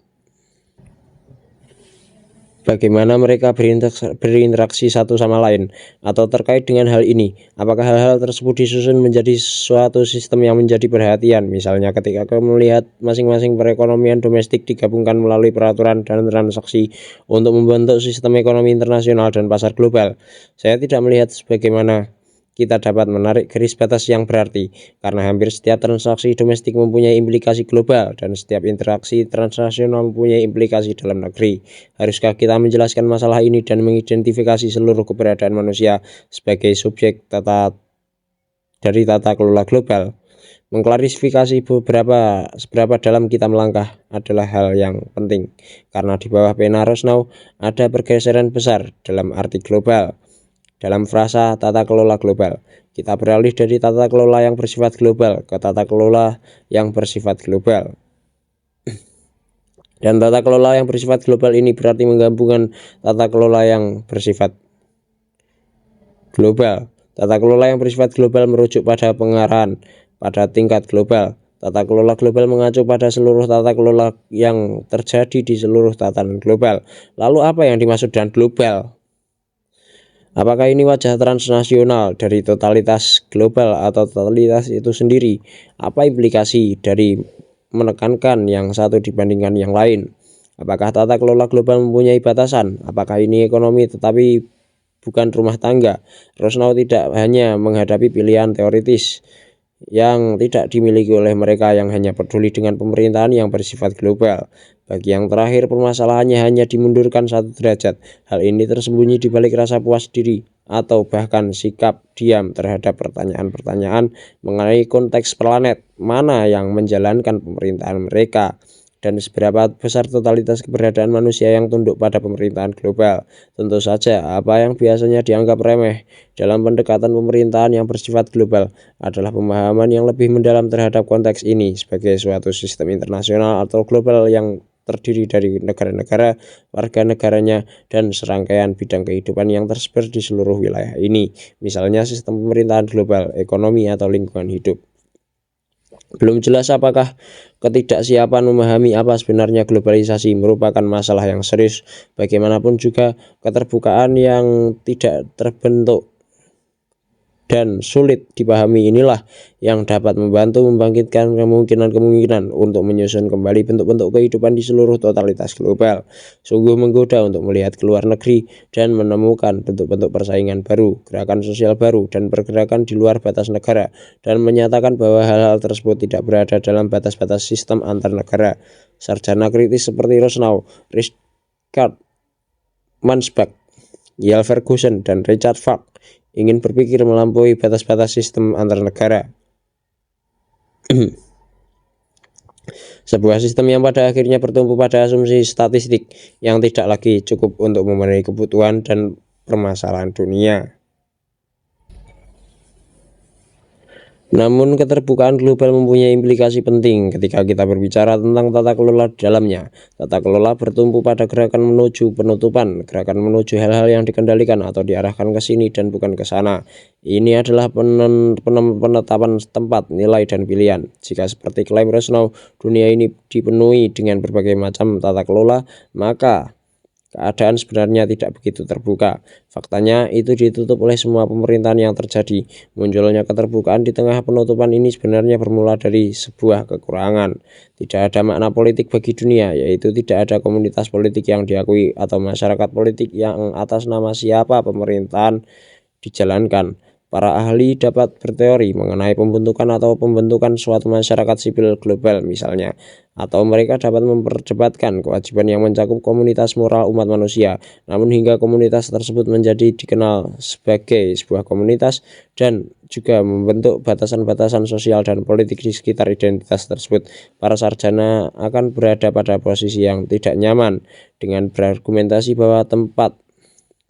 bagaimana mereka berinteraksi satu sama lain, atau terkait dengan hal ini, apakah hal-hal tersebut disusun menjadi suatu sistem yang menjadi perhatian? Misalnya ketika melihat masing-masing perekonomian domestik digabungkan melalui peraturan dan transaksi untuk membentuk sistem ekonomi internasional dan pasar global. Saya tidak melihat sebagaimana kita dapat menarik garis batas yang berarti, karena hampir setiap transaksi domestik mempunyai implikasi global dan setiap interaksi transnasional mempunyai implikasi dalam negeri. Haruskah kita menjelaskan masalah ini dan mengidentifikasi seluruh keberadaan manusia sebagai subjek dari tata kelola global? Mengklarifikasi seberapa dalam kita melangkah adalah hal yang penting, karena di bawah pena Rosnow ada pergeseran besar dalam arti global. Dalam frasa tata kelola global, kita beralih dari tata kelola yang bersifat global ke tata kelola yang bersifat global. Dan tata kelola yang bersifat global ini berarti menggabungkan tata kelola yang bersifat global. Tata kelola yang bersifat global merujuk pada pengarahan pada tingkat global. Tata kelola global mengacu pada seluruh tata kelola yang terjadi di seluruh tatanan global. Lalu apa yang dimaksud dengan global? Apakah ini wajah transnasional dari totalitas global atau totalitas itu sendiri? Apa implikasi dari menekankan yang satu dibandingkan yang lain? Apakah tata kelola global mempunyai batasan? Apakah ini ekonomi tetapi bukan rumah tangga? Rosnow tidak hanya menghadapi pilihan teoritis yang tidak dimiliki oleh mereka yang hanya peduli dengan pemerintahan yang bersifat global. Bagi yang terakhir, permasalahannya hanya dimundurkan satu derajat. Hal ini tersembunyi di balik rasa puas diri atau bahkan sikap diam terhadap pertanyaan-pertanyaan mengenai konteks planet mana yang menjalankan pemerintahan mereka, dan seberapa besar totalitas keberadaan manusia yang tunduk pada pemerintahan global. Tentu saja, apa yang biasanya dianggap remeh dalam pendekatan pemerintahan yang bersifat global adalah pemahaman yang lebih mendalam terhadap konteks ini sebagai suatu sistem internasional atau global yang terdiri dari negara-negara, warga negaranya, dan serangkaian bidang kehidupan yang tersebar di seluruh wilayah ini, misalnya sistem pemerintahan global, ekonomi, atau lingkungan hidup. Belum jelas apakah ketidaksiapan memahami apa sebenarnya globalisasi merupakan masalah yang serius. Bagaimanapun juga, keterbukaan yang tidak terbentuk dan sulit dipahami inilah yang dapat membantu membangkitkan kemungkinan-kemungkinan untuk menyusun kembali bentuk-bentuk kehidupan di seluruh totalitas global. Sungguh menggoda untuk melihat ke luar negeri dan menemukan bentuk-bentuk persaingan baru, gerakan sosial baru, dan pergerakan di luar batas negara, dan menyatakan bahwa hal-hal tersebut tidak berada dalam batas-batas sistem antar negara. Sarjana kritis seperti Rosnow, Richard Mansbach, Yale Ferguson, dan Richard Falk ingin berpikir melampaui batas-batas sistem antar negara. Sebuah sistem yang pada akhirnya bertumpu pada asumsi statistik yang tidak lagi cukup untuk memenuhi kebutuhan dan permasalahan dunia. Namun keterbukaan global mempunyai implikasi penting ketika kita berbicara tentang tata kelola di dalamnya. Tata kelola bertumpu pada gerakan menuju penutupan, gerakan menuju hal-hal yang dikendalikan atau diarahkan ke sini dan bukan ke sana. Ini adalah penetapan tempat, nilai, dan pilihan. Jika seperti klaim Rosnow, dunia ini dipenuhi dengan berbagai macam tata kelola, maka keadaan sebenarnya tidak begitu terbuka. Faktanya, itu ditutup oleh semua pemerintahan yang terjadi. Munculnya keterbukaan di tengah penutupan ini sebenarnya bermula dari sebuah kekurangan. Tidak ada makna politik bagi dunia, yaitu tidak ada komunitas politik yang diakui atau masyarakat politik yang atas nama siapa pemerintahan dijalankan. Para ahli dapat berteori mengenai pembentukan suatu masyarakat sipil global misalnya, atau mereka dapat memperdebatkan kewajiban yang mencakup komunitas moral umat manusia. Namun hingga komunitas tersebut menjadi dikenal sebagai sebuah komunitas dan juga membentuk batasan-batasan sosial dan politik di sekitar identitas tersebut, para sarjana akan berada pada posisi yang tidak nyaman dengan berargumentasi bahwa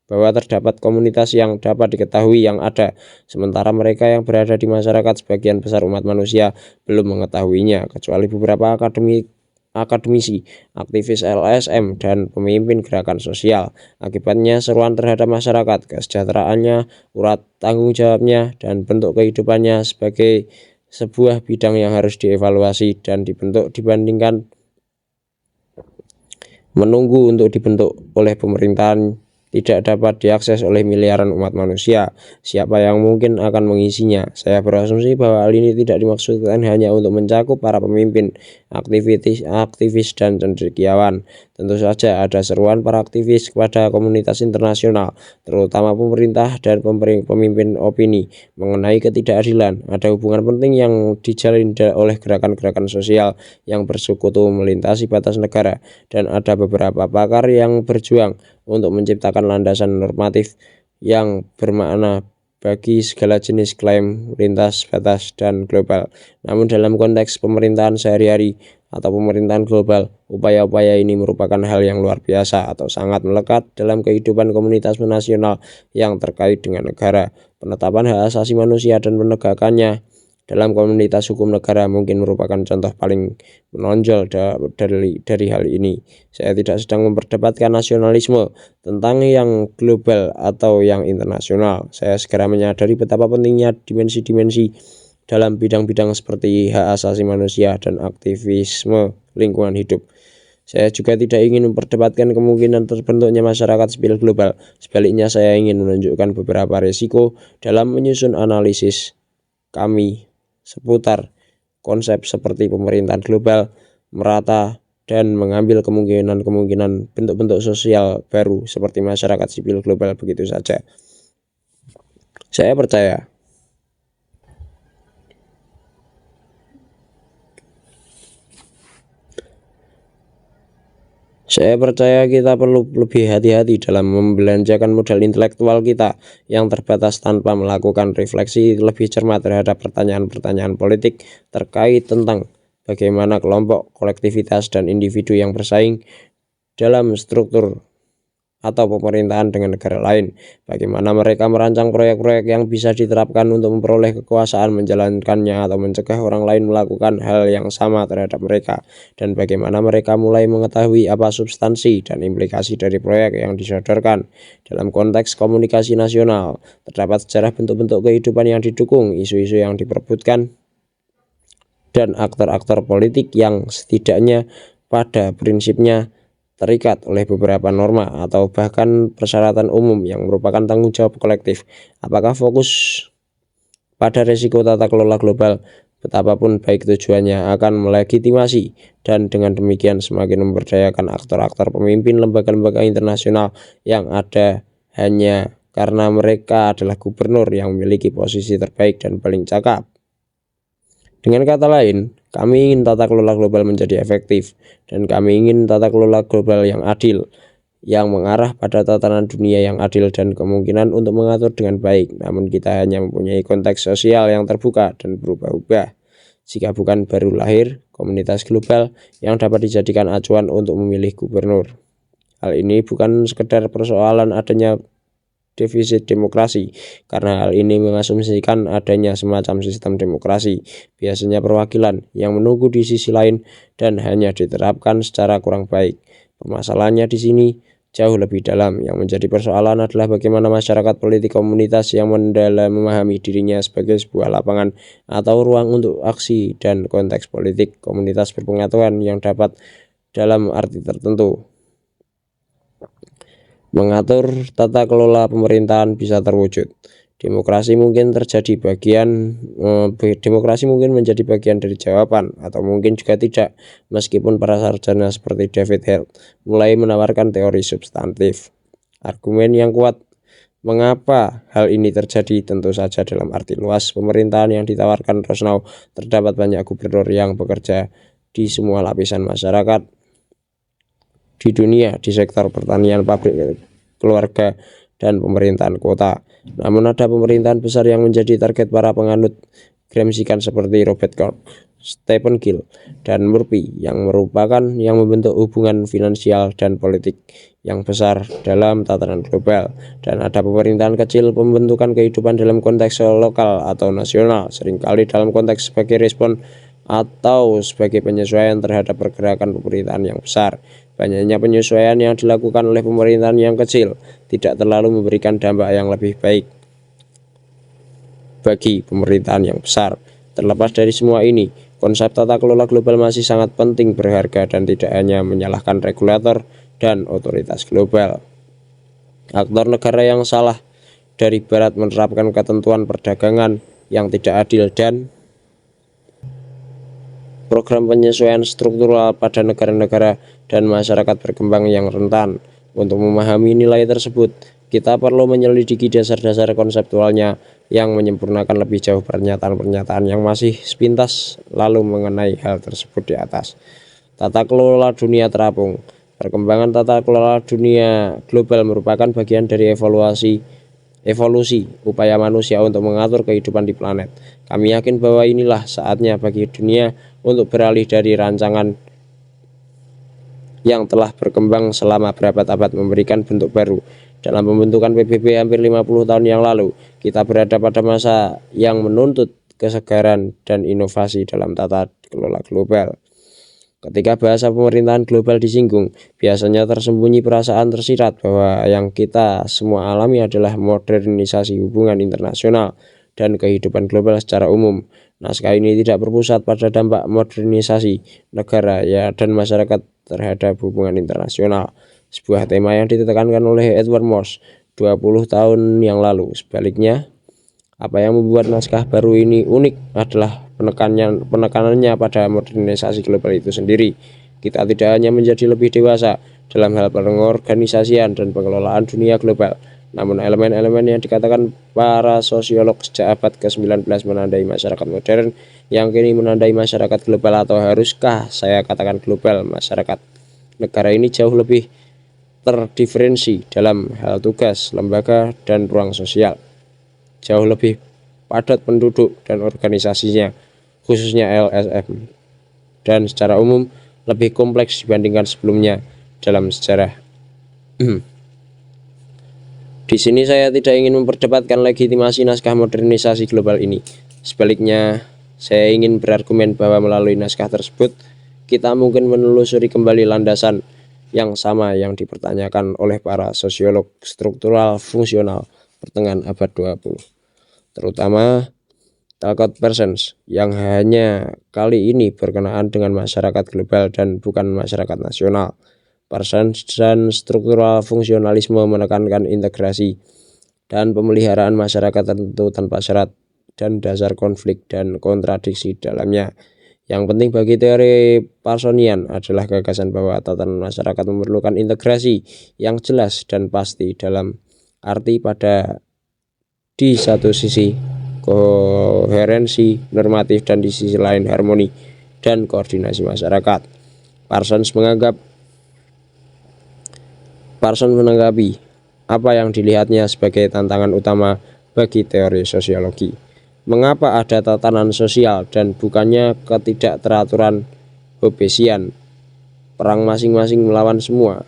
terdapat komunitas yang dapat diketahui yang ada, sementara mereka yang berada di masyarakat sebagian besar umat manusia belum mengetahuinya, kecuali beberapa akademik akademisi, aktivis LSM, dan pemimpin gerakan sosial. Akibatnya seruan terhadap masyarakat, kesejahteraannya, urat tanggung jawabnya, dan bentuk kehidupannya sebagai sebuah bidang yang harus dievaluasi dan dibentuk dibandingkan menunggu untuk dibentuk oleh pemerintahan tidak dapat diakses oleh miliaran umat manusia. Siapa yang mungkin akan mengisinya? Saya berasumsi bahwa hal ini tidak dimaksudkan hanya untuk mencakup para pemimpin, aktivis dan cendekiawan. Tentu saja ada seruan para aktivis kepada komunitas internasional, terutama pemerintah dan pemimpin opini mengenai ketidakadilan. Ada hubungan penting yang dijalin oleh gerakan-gerakan sosial yang bersekutu melintasi batas negara, dan ada beberapa pakar yang berjuang untuk menciptakan landasan normatif yang bermakna bagi segala jenis klaim lintas batas dan global. Namun dalam konteks pemerintahan sehari-hari atau pemerintahan global, upaya-upaya ini merupakan hal yang luar biasa atau sangat melekat dalam kehidupan komunitas nasional yang terkait dengan negara. Penetapan hak asasi manusia dan penegakannya dalam komunitas hukum negara mungkin merupakan contoh paling menonjol dari hal ini. Saya tidak sedang memperdebatkan nasionalisme tentang yang global atau yang internasional. Saya segera menyadari betapa pentingnya dimensi-dimensi dalam bidang-bidang seperti hak asasi manusia dan aktivisme lingkungan hidup. Saya juga tidak ingin memperdebatkan kemungkinan terbentuknya masyarakat sipil global. Sebaliknya, saya ingin menunjukkan beberapa risiko dalam menyusun analisis kami seputar konsep seperti pemerintahan global, merata, dan mengambil kemungkinan-kemungkinan bentuk-bentuk sosial baru seperti masyarakat sipil global begitu saja. Saya percaya kita perlu lebih hati-hati dalam membelanjakan modal intelektual kita yang terbatas tanpa melakukan refleksi lebih cermat terhadap pertanyaan-pertanyaan politik terkait tentang bagaimana kelompok, kolektivitas, dan individu yang bersaing dalam struktur atau pemerintahan dengan negara lain, bagaimana mereka merancang proyek-proyek yang bisa diterapkan untuk memperoleh kekuasaan, menjalankannya, atau mencegah orang lain melakukan hal yang sama terhadap mereka, dan bagaimana mereka mulai mengetahui apa substansi dan implikasi dari proyek yang disodorkan. Dalam konteks komunikasi nasional, terdapat sejarah bentuk-bentuk kehidupan yang didukung, isu-isu yang diperebutkan, dan aktor-aktor politik yang setidaknya pada prinsipnya terikat oleh beberapa norma atau bahkan persyaratan umum yang merupakan tanggung jawab kolektif. Apakah fokus pada risiko tata kelola global, betapapun baik tujuannya, akan melegitimasi dan dengan demikian semakin memberdayakan aktor-aktor pemimpin lembaga-lembaga internasional yang ada hanya karena mereka adalah gubernur yang memiliki posisi terbaik dan paling cakap? Dengan kata lain, kami ingin tata kelola global menjadi efektif, dan kami ingin tata kelola global yang adil, yang mengarah pada tatanan dunia yang adil dan kemungkinan untuk mengatur dengan baik. Namun kita hanya mempunyai konteks sosial yang terbuka dan berubah-ubah. Jika bukan baru lahir komunitas global yang dapat dijadikan acuan untuk memilih gubernur. Hal ini bukan sekedar persoalan adanya defisit demokrasi, karena hal ini mengasumsikan adanya semacam sistem demokrasi, biasanya perwakilan, yang menunggu di sisi lain dan hanya diterapkan secara kurang baik. Permasalahannya di sini jauh lebih dalam. Yang menjadi persoalan adalah bagaimana masyarakat politik komunitas yang memahami dirinya sebagai sebuah lapangan atau ruang untuk aksi dan konteks politik komunitas berpengetahuan yang dapat dalam arti tertentu mengatur tata kelola pemerintahan bisa terwujud. Demokrasi mungkin menjadi bagian dari jawaban, atau mungkin juga tidak, meskipun para sarjana seperti David Held mulai menawarkan teori substantif. Argumen yang kuat mengapa hal ini terjadi tentu saja dalam arti luas pemerintahan yang ditawarkan Rosnow. Terdapat banyak gubernur yang bekerja di semua lapisan masyarakat di dunia, di sektor pertanian, pabrik, keluarga, dan pemerintahan kota. Namun ada pemerintahan besar yang menjadi target para penganut Gramscian seperti Robert Koch, Stephen Gill, dan Murphy yang membentuk hubungan finansial dan politik yang besar dalam tatanan global. Dan ada pemerintahan kecil, pembentukan kehidupan dalam konteks lokal atau nasional, seringkali dalam konteks sebagai respon atau sebagai penyesuaian terhadap pergerakan pemerintahan yang besar. Banyaknya penyesuaian yang dilakukan oleh pemerintahan yang kecil tidak terlalu memberikan dampak yang lebih baik bagi pemerintahan yang besar. Terlepas dari semua ini, konsep tata kelola global masih sangat penting, berharga, dan tidak hanya menyalahkan regulator dan otoritas global. Aktor negara yang salah dari barat menerapkan ketentuan perdagangan yang tidak adil dan program penyesuaian struktural pada negara-negara dan masyarakat berkembang yang rentan. Untuk memahami nilai tersebut, kita perlu menyelidiki dasar-dasar konseptualnya yang menyempurnakan lebih jauh pernyataan-pernyataan yang masih sepintas lalu mengenai hal tersebut di atas. Tata kelola dunia terapung. Perkembangan tata kelola dunia global merupakan bagian dari evolusi upaya manusia untuk mengatur kehidupan di planet. Kami yakin bahwa inilah saatnya bagi dunia untuk beralih dari rancangan yang telah berkembang selama berabad-abad memberikan bentuk baru. Dalam pembentukan PBB hampir 50 tahun yang lalu, kita berada pada masa yang menuntut kesegaran dan inovasi dalam tata kelola global. Ketika bahasa pemerintahan global disinggung, biasanya tersembunyi perasaan tersirat bahwa yang kita semua alami adalah modernisasi hubungan internasional dan kehidupan global secara umum. Naskah ini tidak berpusat pada dampak modernisasi negara dan masyarakat terhadap hubungan internasional, sebuah tema yang ditekankan oleh Edward Morse 20 tahun yang lalu. Sebaliknya, apa yang membuat naskah baru ini unik adalah penekanannya pada modernisasi global itu sendiri. Kita tidak hanya menjadi lebih dewasa dalam hal pengorganisasian dan pengelolaan dunia global, namun elemen-elemen yang dikatakan para sosiolog sejak abad ke-19 menandai masyarakat modern yang kini menandai masyarakat global, atau haruskah saya katakan global masyarakat. Negara ini jauh lebih terdiferensi dalam hal tugas, lembaga, dan ruang sosial. Jauh lebih padat penduduk dan organisasinya, khususnya LSM, dan secara umum lebih kompleks dibandingkan sebelumnya dalam sejarah. Di sini saya tidak ingin memperdebatkan legitimasi naskah modernisasi global ini. Sebaliknya, saya ingin berargumen bahwa melalui naskah tersebut, kita mungkin menelusuri kembali landasan yang sama yang dipertanyakan oleh para sosiolog struktural fungsional pertengahan abad 20, terutama Talcott Parsons, yang hanya kali ini berkenaan dengan masyarakat global dan bukan masyarakat nasional. Parsons dan struktural fungsionalisme menekankan integrasi dan pemeliharaan masyarakat tertentu tanpa syarat dan dasar konflik dan kontradiksi dalamnya. Yang penting bagi teori Parsonian adalah gagasan bahwa tatanan masyarakat memerlukan integrasi yang jelas dan pasti, dalam arti pada di satu sisi koherensi normatif dan di sisi lain harmoni dan koordinasi masyarakat. Parsons menanggapi apa yang dilihatnya sebagai tantangan utama bagi teori sosiologi. Mengapa ada tatanan sosial dan bukannya ketidakteraturan Hobbesian, perang masing-masing melawan semua?